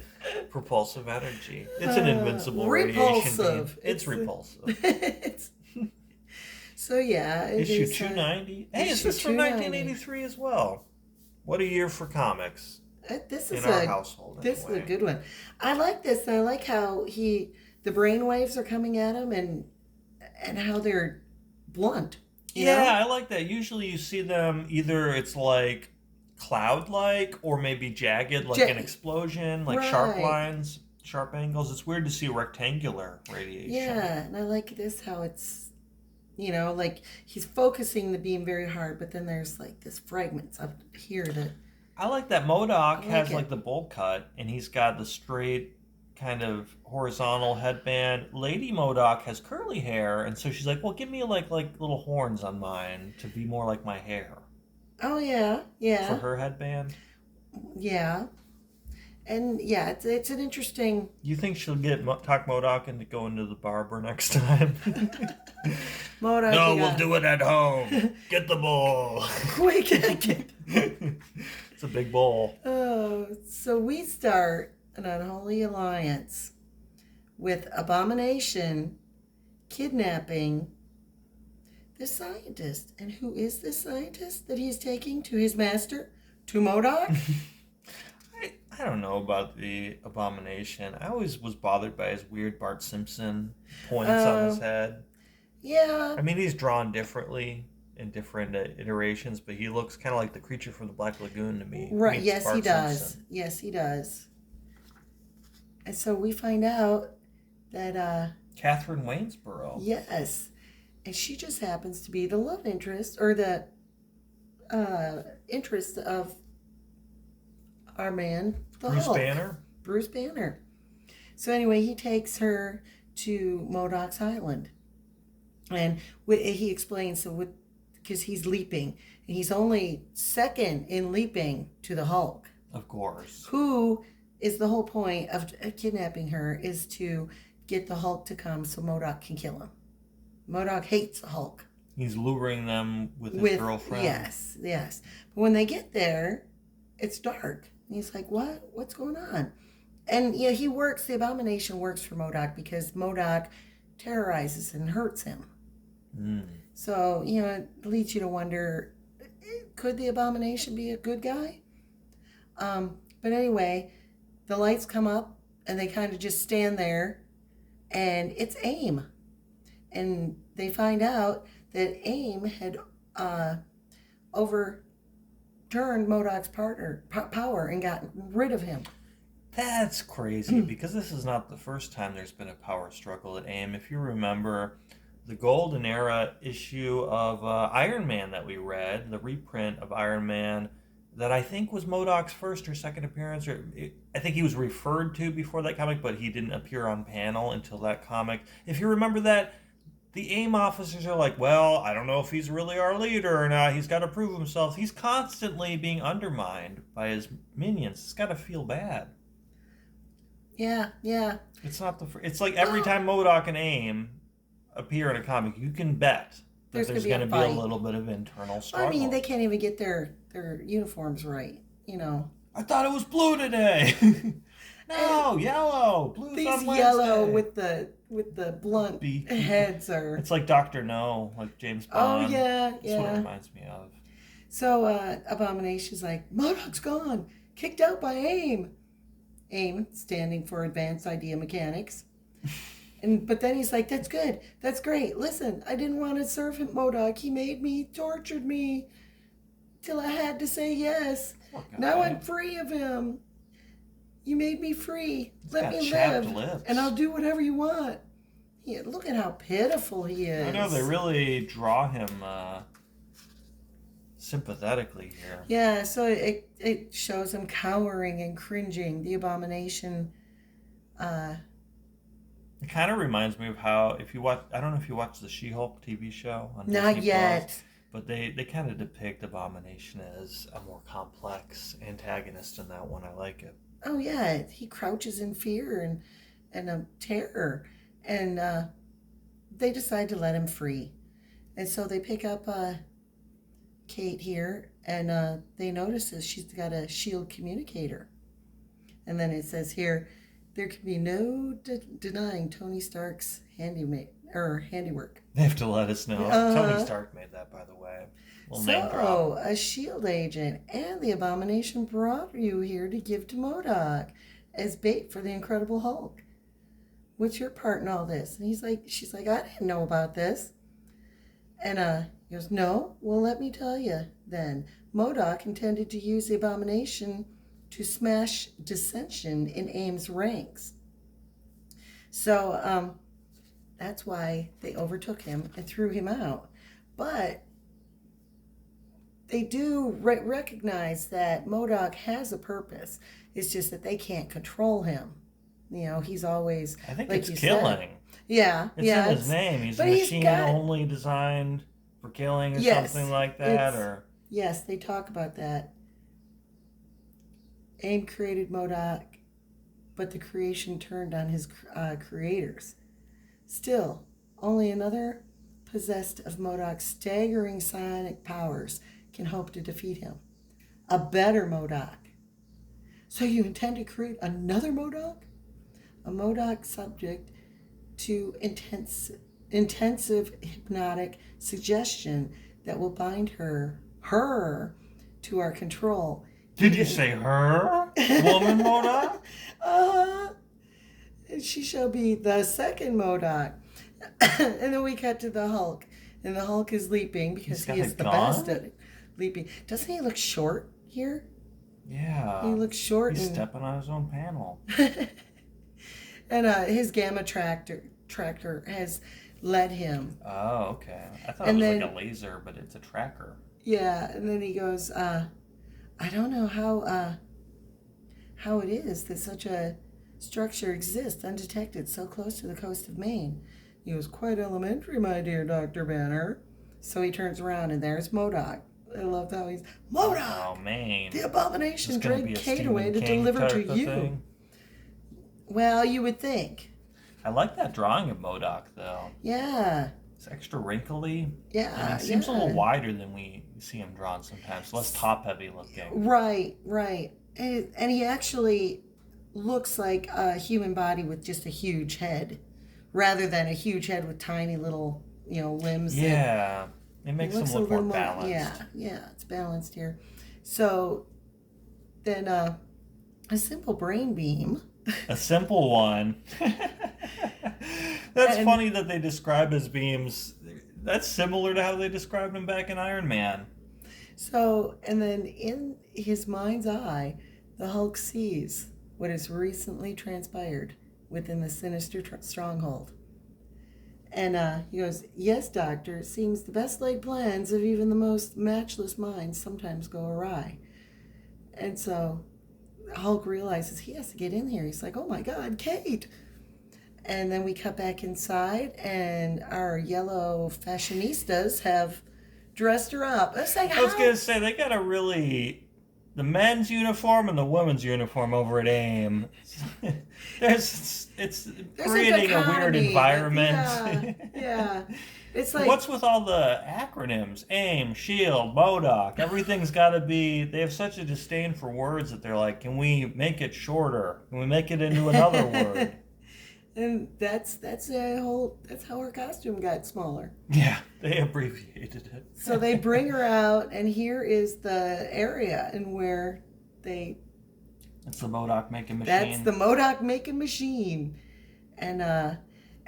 propulsive energy. It's an invincible radiation beam. It's repulsive. So yeah, issue 290. Hey, is this from 1983 as well? What a year for comics. This is in our household. This is a good one. I like this. I like how the brain waves are coming at him and how they're blunt. Yeah, I like that. Usually you see them either it's like cloud-like or maybe jagged, like an explosion, like sharp lines, sharp angles. It's weird to see rectangular radiation. Yeah, and I like this how it's, like he's focusing the beam very hard, but then there's like this fragments up here that. I like that MODOK has like the bowl cut, and he's got the straight kind of horizontal headband. Lady MODOK has curly hair, and so she's like, well, give me like little horns on mine to be more like my hair. Oh, yeah. For her headband? Yeah. And, yeah, it's an interesting... You think she'll talk MODOK into going to the barber next time? MODOK, no, we'll do it at home. Get the bowl. Quick. It's a big bowl. Oh, so we start an unholy alliance with Abomination kidnapping the scientist. And who is this scientist that he's taking to his master, to MODOK? I don't know about the Abomination. I always was bothered by his weird Bart Simpson points on his head. Yeah. I mean, he's drawn differently in different iterations, but he looks kind of like the creature from the Black Lagoon to me. Right, yes, Bart he does. Simpson. Yes, he does. And so we find out that... Catherine Waynesboro. Yes. And she just happens to be the love interest, or the interest of our man, the Bruce Hulk. Banner? Bruce Banner. So anyway, he takes her to MODOK's Island. And he explains, because he's leaping, and he's only second in leaping to the Hulk. Of course. Who is the whole point of kidnapping her is to get the Hulk to come so MODOK can kill him. MODOK hates the Hulk. He's luring them with his girlfriend. Yes. But when they get there, it's dark. And he's like, what? What's going on? And yeah, the Abomination works for MODOK because MODOK terrorizes and hurts him. Mm. So, it leads you to wonder, could the Abomination be a good guy? But anyway, the lights come up and they kind of just stand there, and it's AIM. And they find out that AIM had overturned MODOK's power and got rid of him. That's crazy because this is not the first time there's been a power struggle at AIM. If you remember the Golden Era issue of Iron Man that we read, the reprint of Iron Man, that I think was MODOK's first or second appearance. I think he was referred to before that comic, but he didn't appear on panel until that comic. If you remember that, the AIM officers are like, well, I don't know if he's really our leader or not. He's got to prove himself. He's constantly being undermined by his minions. It's got to feel bad. Yeah, yeah. It's not the. It's like every time MODOK and AIM appear in a comic, you can bet that there's going to be a little bit of internal struggle. I mean, they can't even get their uniforms right, you know. I thought it was blue today. No, yellow. Blue's these on Wednesday. Yellow with the blunt heads are. It's like Dr. No, like James Bond. Oh yeah, That's yeah. what it reminds me of. So Abomination's like, MODOK's gone, kicked out by AIM. AIM standing for Advanced Idea Mechanics. But then he's like, that's good, that's great. Listen, I didn't want to serve him, MODOK. He made me, tortured me, till I had to say yes. Now I'm free of him. You made me free. Let me live, and I'll do whatever you want. Yeah, look at how pitiful he is. I know, they really draw him sympathetically here. Yeah, so it shows him cowering and cringing. The Abomination. It kind of reminds me of how, if you watch, I don't know if you watch the She-Hulk TV show on Not Disney yet. Plus, but they kind of depict Abomination as a more complex antagonist in that one. I like it. Oh yeah, he crouches in fear and terror, and they decide to let him free, and so they pick up Kate here, and they notice that she's got a shield communicator, and then it says here, there can be no denying Tony Stark's handiwork. They have to let us know. Tony Stark made that, by the way. So, a shield agent and the Abomination brought you here to give to MODOK as bait for the Incredible Hulk. What's your part in all this? And she's like, I didn't know about this. And he goes, no? Well, let me tell you then. MODOK intended to use the Abomination to smash dissension in AIM's ranks. So, that's why they overtook him and threw him out. But they do recognize that MODOK has a purpose. It's just that they can't control him. You know, he's always, I think like it's you killing. Said, yeah, it's in his name. He's a machine only designed for killing, or something like that. Or yes, they talk about that. AIM created MODOK, but the creation turned on his creators. Still, only another possessed of MODOK's staggering psionic powers can hope to defeat him. A better MODOK. So you intend to create another MODOK? A MODOK subject to intensive hypnotic suggestion that will bind her to our control. Did you say her? Woman MODOK? She shall be the second MODOK. And then we cut to the Hulk. And the Hulk is leaping because he is the best at leaping. Doesn't he look short here? Yeah. He looks short. He's stepping on his own panel. And his gamma tractor has led him. Oh, okay. I thought it was like a laser, but it's a tracker. Yeah, and then he goes, I don't know how it is that such a structure exists undetected so close to the coast of Maine. He goes, quite elementary, my dear Dr. Banner. So he turns around, and there's MODOK. I love how he's, MODOK! Oh, Maine. The Abomination dragged Kate away to deliver to you. Thing. Well, you would think. I like that drawing of MODOK, though. Yeah. It's extra wrinkly. Yeah. And he seems a little wider than we see him drawn sometimes. Less top-heavy looking. Right. And he actually looks like a human body with just a huge head, rather than a huge head with tiny little, limbs. Yeah. It makes him look more balanced. Yeah, it's balanced here. So then a simple brain beam. A simple one. That's funny that they describe his beams. That's similar to how they described him back in Iron Man. So, and then in his mind's eye, the Hulk sees what has recently transpired within the sinister stronghold. And he goes, "Yes, Doctor, it seems the best laid plans of even the most matchless minds sometimes go awry." And so Hulk realizes he has to get in here. He's like, "Oh my God, Kate!" And then we cut back inside, and our yellow fashionistas have dressed her up. It's like, I was how? gonna say they got a really the men's uniform and the women's uniform over at AIM. It's There's a creating a weird dichotomy. environment. Yeah, yeah. It's like, What's with all the acronyms? AIM, Shield, MODOK. Everything's got to be. They have such a disdain for words that they're like, can we make it shorter? Can we make it into another word? and that's how her costume got smaller. Yeah, they abbreviated it. So they bring her out, and here is the area and where they. It's the MODOK making machine. That's the MODOK making machine, and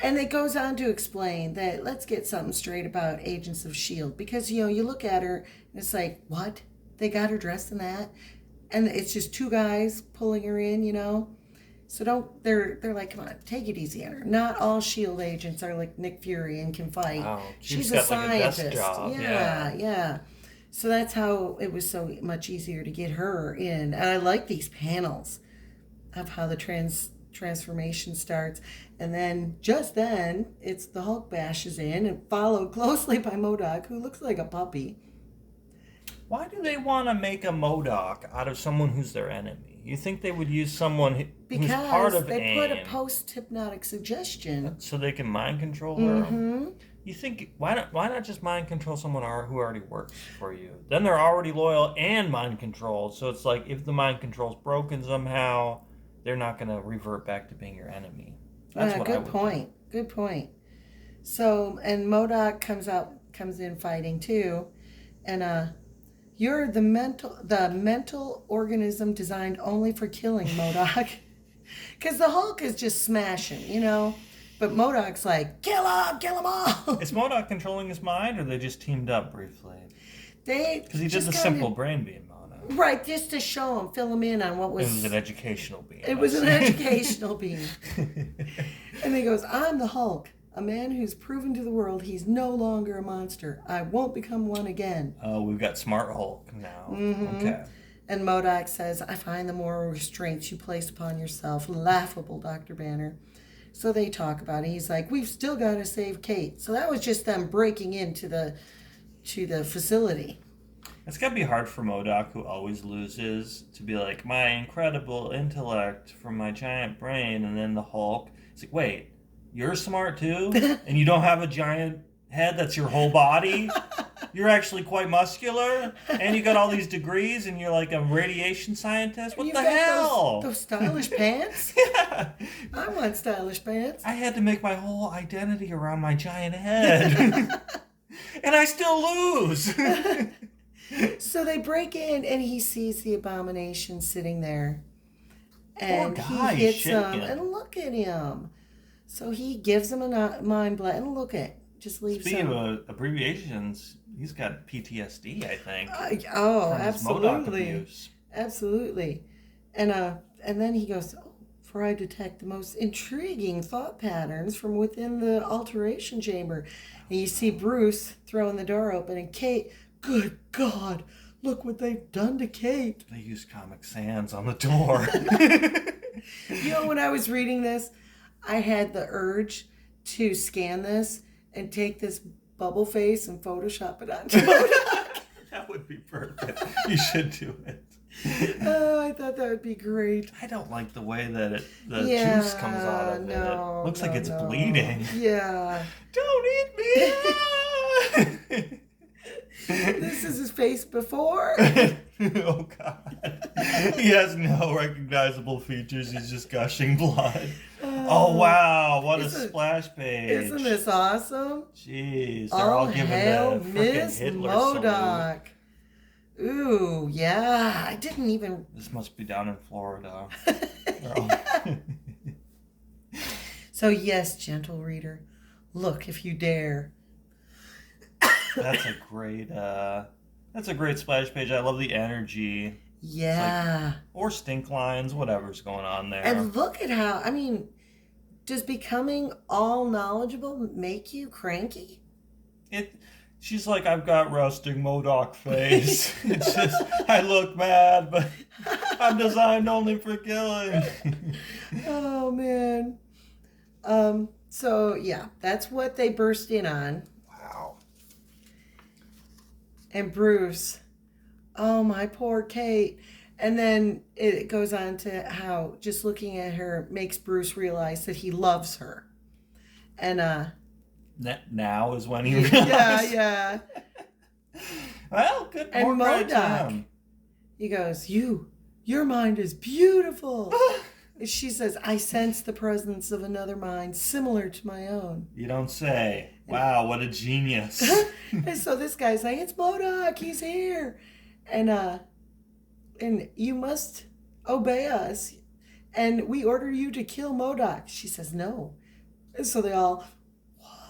it goes on to explain that let's get something straight about Agents of Shield, because you look at her and it's like, what? They got her dressed in that, and it's just two guys pulling her in. So they're like, come on, take it easy on her. Not all Shield agents are like Nick Fury and can fight. Oh, She's got a scientist. like a desk job. Yeah. So that's how it was so much easier to get her in. And I like these panels of how the transformation starts. And then, just then, it's the Hulk bashes in and followed closely by MODOK, who looks like a puppy. Why do they want to make a MODOK out of someone who's their enemy? You think they would use someone who's part of Because they AIM put a post-hypnotic suggestion. so they can mind control her? Mm-hmm. You think why not just mind control someone who already works for you? Then they're already loyal and mind controlled. So it's like if the mind control's broken somehow, they're not going to revert back to being your enemy. That's what I would point. Good point. So, and MODOK comes in fighting too, and you're the mental organism designed only for killing, MODOK, because the Hulk is just smashing. But MODOK's like, kill him all. Is MODOK controlling his mind, or they just teamed up briefly? Because he did the simple brain beam on him. Right, just to show him, fill him in on what was. It was an educational beam. It was an educational beam. And he goes, I'm the Hulk, a man who's proven to the world he's no longer a monster. I won't become one again. Oh, we've got Smart Hulk now. Mm-hmm. Okay. And MODOK says, I find the moral restraints you place upon yourself laughable, Dr. Banner. So they talk about it. He's like, we've still got to save Kate. So that was just them breaking into the facility. It's got to be hard for MODOK, who always loses, to be like, my incredible intellect from my giant brain, and then the Hulk. It's like, wait, you're smart too? And you don't have a giant head that's your whole body? You're actually quite muscular? And you got all these degrees, and you're like a radiation scientist? What the hell? Those stylish pants? Yeah. I want stylish pants. I had to make my whole identity around my giant head. And I still lose. So they break in, and he sees the Abomination sitting there. And guy, he hits shaking. him, and look at him. So he gives him a mind blast, and look at, just leaves Speaking him. of abbreviations, he's got PTSD, I think. Absolutely. Absolutely. And then he goes, for I detect the most intriguing thought patterns from within the alteration chamber. And you see Bruce throwing the door open, and Kate, good God, look what they've done to Kate. They used Comic Sans on the door. When I was reading this, I had the urge to scan this and take this bubble face and Photoshop it onto MODOK. That would be perfect. You should do it. Oh, I thought that would be great. I don't like the way that juice comes out of it. It looks like it's bleeding. Yeah. Don't eat me! This is his face before. Oh, God. He has no recognizable features. He's just gushing blood. Oh, wow. What a splash page. Isn't this awesome? Jeez. They're all giving the frickin' Hitler MODOK. Ooh, yeah. I didn't even... This must be down in Florida. So, yes, gentle reader, look if you dare. That's a great That's a great splash page. I love the energy. It's like, Yeah. or stink lines, whatever's going on there. And look at how, I mean, does becoming all knowledgeable make you cranky? It. She's like, I've got resting MODOK face. It's just, I look mad, but I'm designed only for killing. Oh, man. So, yeah, that's what they burst in on. Wow. And Bruce, oh, my poor Kate. And then it goes on to how just looking at her makes Bruce realize that he loves her. And, Now is when he realized. yeah. Well, good. And More credit to MODOK, him. he goes, your mind is beautiful. She says, I sense the presence of another mind similar to my own. You don't say. Wow, what a genius. And so this guy's saying, it's MODOK, he's here. And you must obey us. And we order you to kill MODOK. She says, no. And so they all,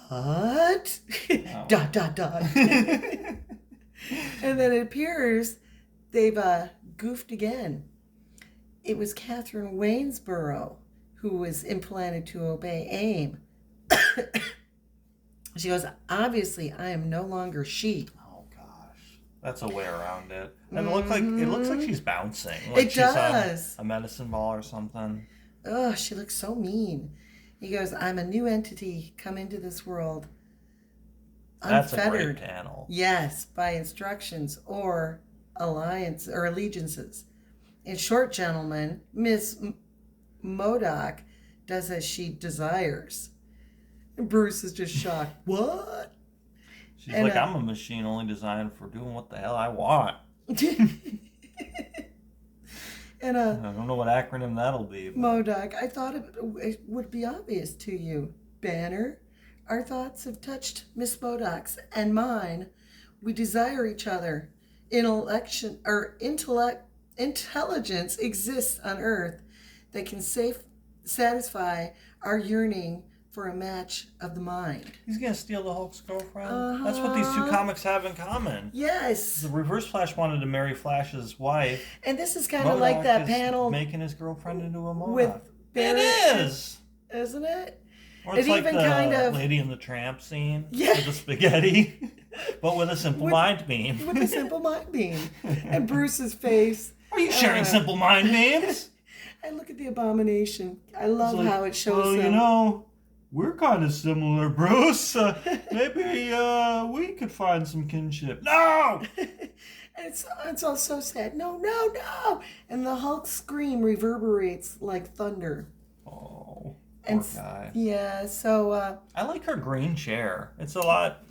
what? Oh. Dot, dot, dot. And then it appears they've goofed again. It was Catherine Waynesboro who was implanted to obey AIM. She goes, obviously, I am no longer she. Oh gosh, that's a way around it. And it looks like she's bouncing. Like It she's does. on a medicine ball or something. Oh, she looks so mean. He goes, I'm a new entity come into this world. That's a Unfettered. great panel. Yes, by instructions or alliance or allegiances. In short, gentlemen, Miss MODOK does as she desires. And Bruce is just shocked. What? She's And, like, I'm a machine only designed for doing what the hell I want. And I don't know what acronym that'll be. But... MODOK, I thought it would be obvious to you. Banner, our thoughts have touched Miss MODOK's and mine. We desire each other. Intelligence exists on Earth that can satisfy our yearning for a match of the mind. He's gonna steal the Hulk's girlfriend? That's what these two comics have in common. Yes. The Reverse Flash wanted to marry Flash's wife. And this is kind of like that is panel making his girlfriend into a MODOK. with Barrett. It is! Isn't it? Or it's It like even the kind of- Lady and the Tramp scene Yeah. with the spaghetti, but with a simple mind beam. With a simple mind beam. And Bruce's face. Are you sharing simple mind beams? And look at the abomination. I love how it shows well, them. you know, we're kind of similar, Bruce. Maybe we could find some kinship. No! It's all so sad. No, no, no! And the Hulk scream reverberates like thunder. Oh, And poor guy. yeah, so I like her green chair. It's a lot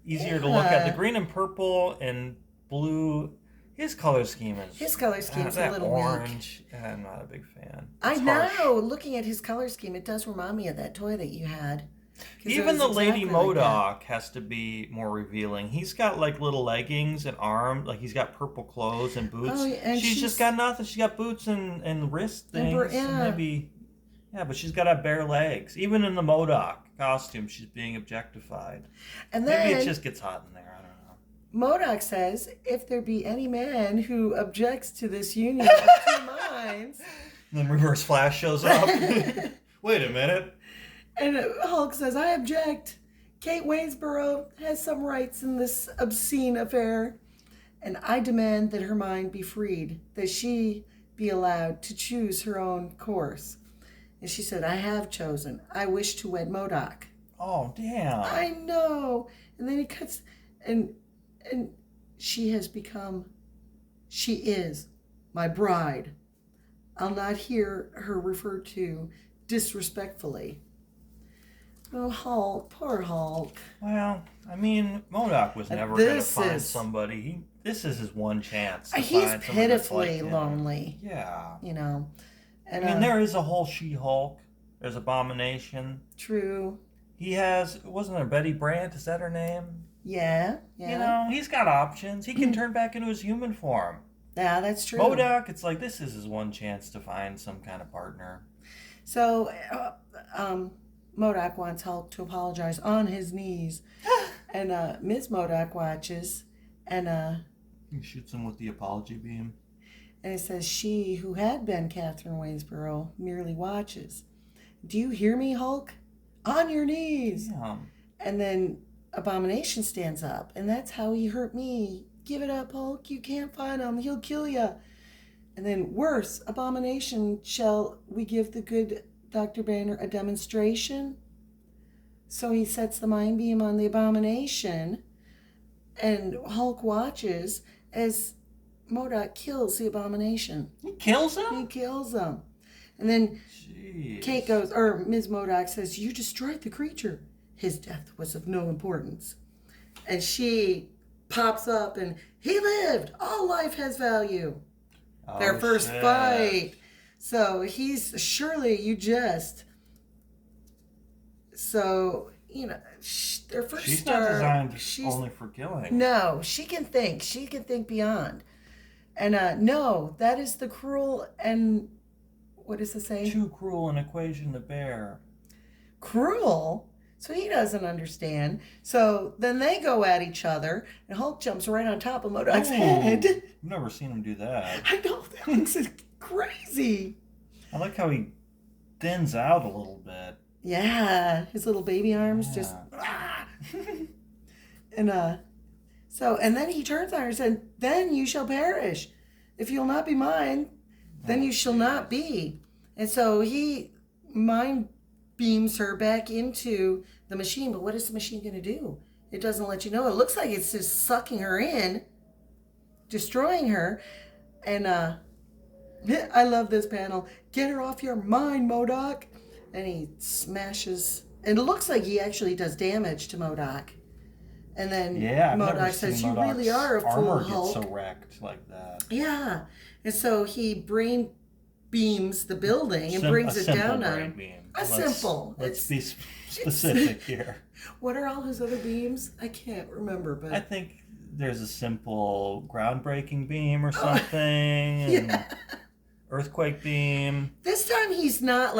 easier to look at. The green and purple and blue. His color scheme is... his color scheme's a that little weak. orange. I'm not a big fan. I It's harsh. know. Looking at his color scheme, it does remind me of that toy that you had. 'Cause it Even was the Lady exactly like that. MODOK has to be more revealing. He's got like little leggings and arms, like he's got purple clothes and boots. Oh, yeah, and she's just got nothing. She's got boots and wrist things. yeah. Maybe, yeah, but she's got to have bare legs. Even in the MODOK costume, she's being objectified. And Maybe then it just gets hot in there. I don't know. MODOK says, if there be any man who objects to this union of two minds, And then Reverse Flash shows up. Wait a minute. and Hulk says, I object. Kate Waynesboro has some rights in this obscene affair, and I demand that her mind be freed, that she be allowed to choose her own course. And she said, I have chosen. I wish to wed MODOK. Oh, damn. I know. And then he cuts, and she is my bride. I'll not hear her referred to disrespectfully. Oh, Hulk, poor Hulk. Well, I mean, MODOK was never going to This find is- somebody. This is his one chance to He's find somebody that's like pitifully him. lonely, Yeah. you know. And, I mean, there is a whole She-Hulk. There's Abomination. True. He has, wasn't there Betty Brant? Is that her name? Yeah. You know, he's got options. He can turn back into his human form. Yeah, that's true. MODOK, it's like this is his one chance to find some kind of partner. So, MODOK wants Hulk to apologize on his knees. And Ms. MODOK watches, and He shoots him with the apology beam. And it says, she who had been Catherine Waynesboro merely watches. Do you hear me, Hulk? On your knees. Damn. And then Abomination stands up, and that's how he hurt me. Give it up, Hulk. You can't find him. He'll kill you. And then worse, Abomination, shall we give the good Dr. Banner a demonstration? So he sets the mind beam on the Abomination, and Hulk watches as MODOK kills the Abomination. He kills him? He kills him. And then Jeez. Kate goes, or Ms. MODOK says, you destroyed the creature. His death was of no importance. And she pops up and, he lived. All life has value. Oh, Their first shit. fight. So he's, surely you just. So, you know, their first She's start. not designed only for killing. No, she can think. She can think beyond. And no, that is the cruel and, what does it say? Too cruel an equation to bear. Cruel? So he doesn't understand. So then they go at each other, and Hulk jumps right on top of MODOK's head. I've never seen him do that. I know, that looks crazy. I like how he thins out a little bit. Yeah, his little baby arms Yeah. just. And so, and then he turns on her and said, then you shall perish. If you'll not be mine, then you shall not be. And so he mind beams her back into the machine. But what is the machine going to do? It doesn't let you know. It looks like it's just sucking her in, destroying her. And I love this panel. Get her off your mind, MODOK. And he smashes. And it looks like he actually does damage to MODOK. And then Yeah, I've MODOK never says, seen you MODOK's really are a fool, armor Hulk. gets so wrecked like that. Yeah. And so he brain beams the building and brings it down on him. Beam. Simple. Let's be specific here. What are all his other beams? I can't remember, but I think there's a simple groundbreaking beam or something. yeah. And earthquake beam. This time he's not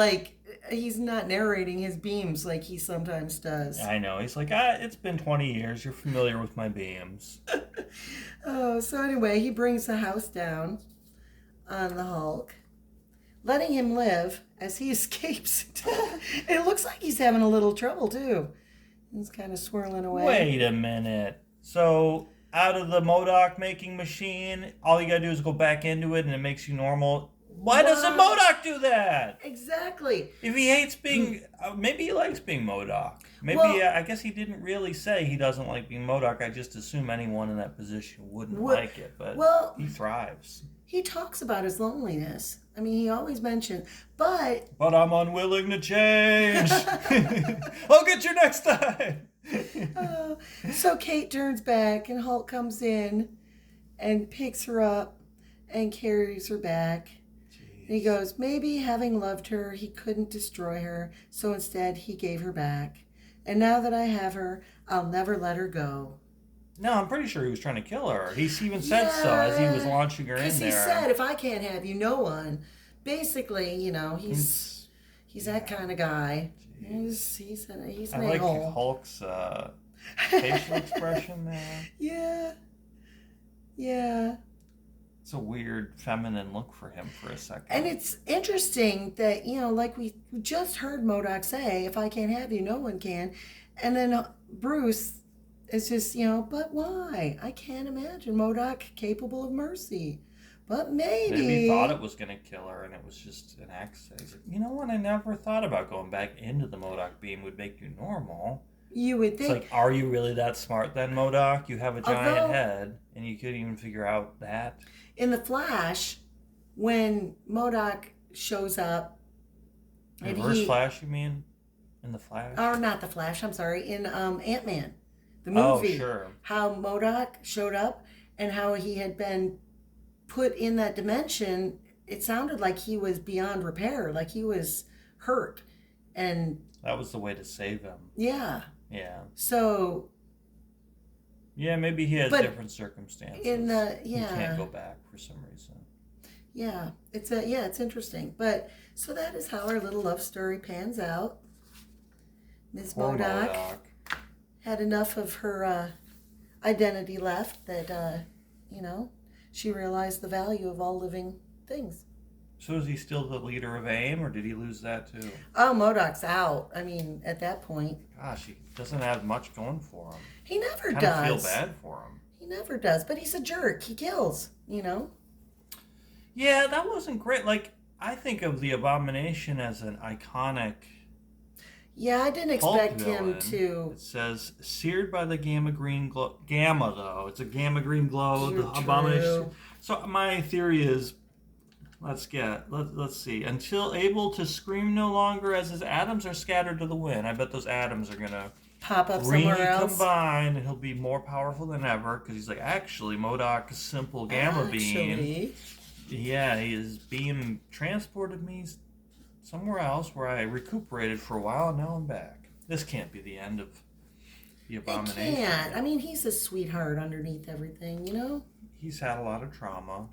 narrating his beams like he sometimes does. I know. He's like, it's been 20 years. You're familiar with my beams. Oh, so anyway, he brings the house down on the Hulk, letting him live as he escapes. It looks like he's having a little trouble, too. He's kind of swirling away. Wait a minute. So, out of the MODOK making machine, all you gotta do is go back into it and it makes you normal. Why doesn't MODOK do that? Exactly. If he hates being, maybe he likes being MODOK. Maybe, I guess he didn't really say he doesn't like being MODOK. I just assume anyone in that position wouldn't like it, but he thrives. He talks about his loneliness. I mean, he always mentions, but I'm unwilling to change. I'll get you next time. So Kate turns back and Hulk comes in and picks her up and carries her back. And he goes, maybe having loved her, he couldn't destroy her, so instead he gave her back. And now that I have her, I'll never let her go. No, I'm pretty sure he was trying to kill her. He even said so as he was launching her in there. Because he said, if I can't have you, no one. Basically, you know, he's that kind of guy. He's an I like a-hole. Hulk's facial expression there. Yeah. It's a weird feminine look for him for a second. And it's interesting that, you know, like we just heard MODOK say, if I can't have you, no one can. And then Bruce is just, you know, but why? I can't imagine MODOK capable of mercy. But maybe he thought it was going to kill her and it was just an accident. He's like, you know what? I never thought about going back into the MODOK beam would make you normal. You would think. It's like, are you really that smart then, MODOK? You have a giant head and you couldn't even figure out that. In the Flash, when MODOK shows up, Reverse Flash, you mean? In the Flash? Or not the Flash, I'm sorry. In Ant-Man, the movie. Oh, sure. How MODOK showed up and how he had been put in that dimension. It sounded like he was beyond repair, like he was hurt. And that was the way to save him. Yeah. Yeah. So. Yeah, maybe he has different circumstances. He can't go back for some reason. Yeah, it's interesting. But so that is how our little love story pans out. Ms. MODOK had enough of her identity left that you know, she realized the value of all living things. So is he still the leader of AIM, or did he lose that too? Oh, MODOK's out. I mean, at that point, Gosh, he doesn't have much going for him. he never Kind of feel does. bad for him. He never does, but he's a jerk. He kills, Yeah, that wasn't great. Like, I think of the Abomination as an iconic Yeah, I didn't Hulk expect him villain. to. It says seared by the gamma green glow. Gamma though, it's a gamma green glow. The True. Abomination. So my theory is, let's see. Until able to scream no longer, as his atoms are scattered to the wind. I bet those atoms are gonna Pop up somewhere else. recombine, and he'll be more powerful than ever. Because he's like, actually, MODOK's simple gamma beam. Actually, Yeah, his beam transported me somewhere else where I recuperated for a while, and now I'm back. This can't be the end of the it Abomination. can't. I mean, he's a sweetheart underneath everything. He's had a lot of trauma.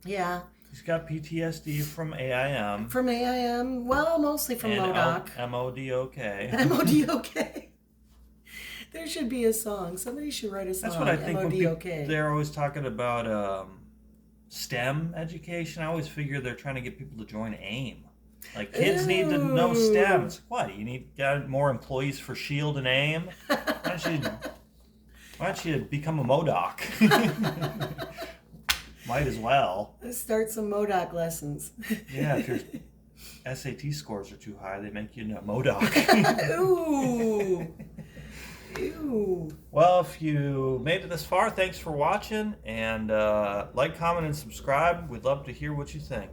Yeah. He's got PTSD from AIM. From AIM, well, mostly from and MODOK. MODOK. MODOK. There should be a song. Somebody should write a song. That's what I think when people, MODOK. they're always talking about STEM education. I always figure they're trying to get people to join AIM. Like, kids need to know STEM. It's like, what? You need got more employees for SHIELD and AIM? Why don't you become a MODOK? Might as well. Let's start some MODOK lessons. Yeah, if your SAT scores are too high, they make you a MODOK. Ooh. Ew. Well, if you made it this far, thanks for watching. And like, comment, and subscribe. We'd love to hear what you think.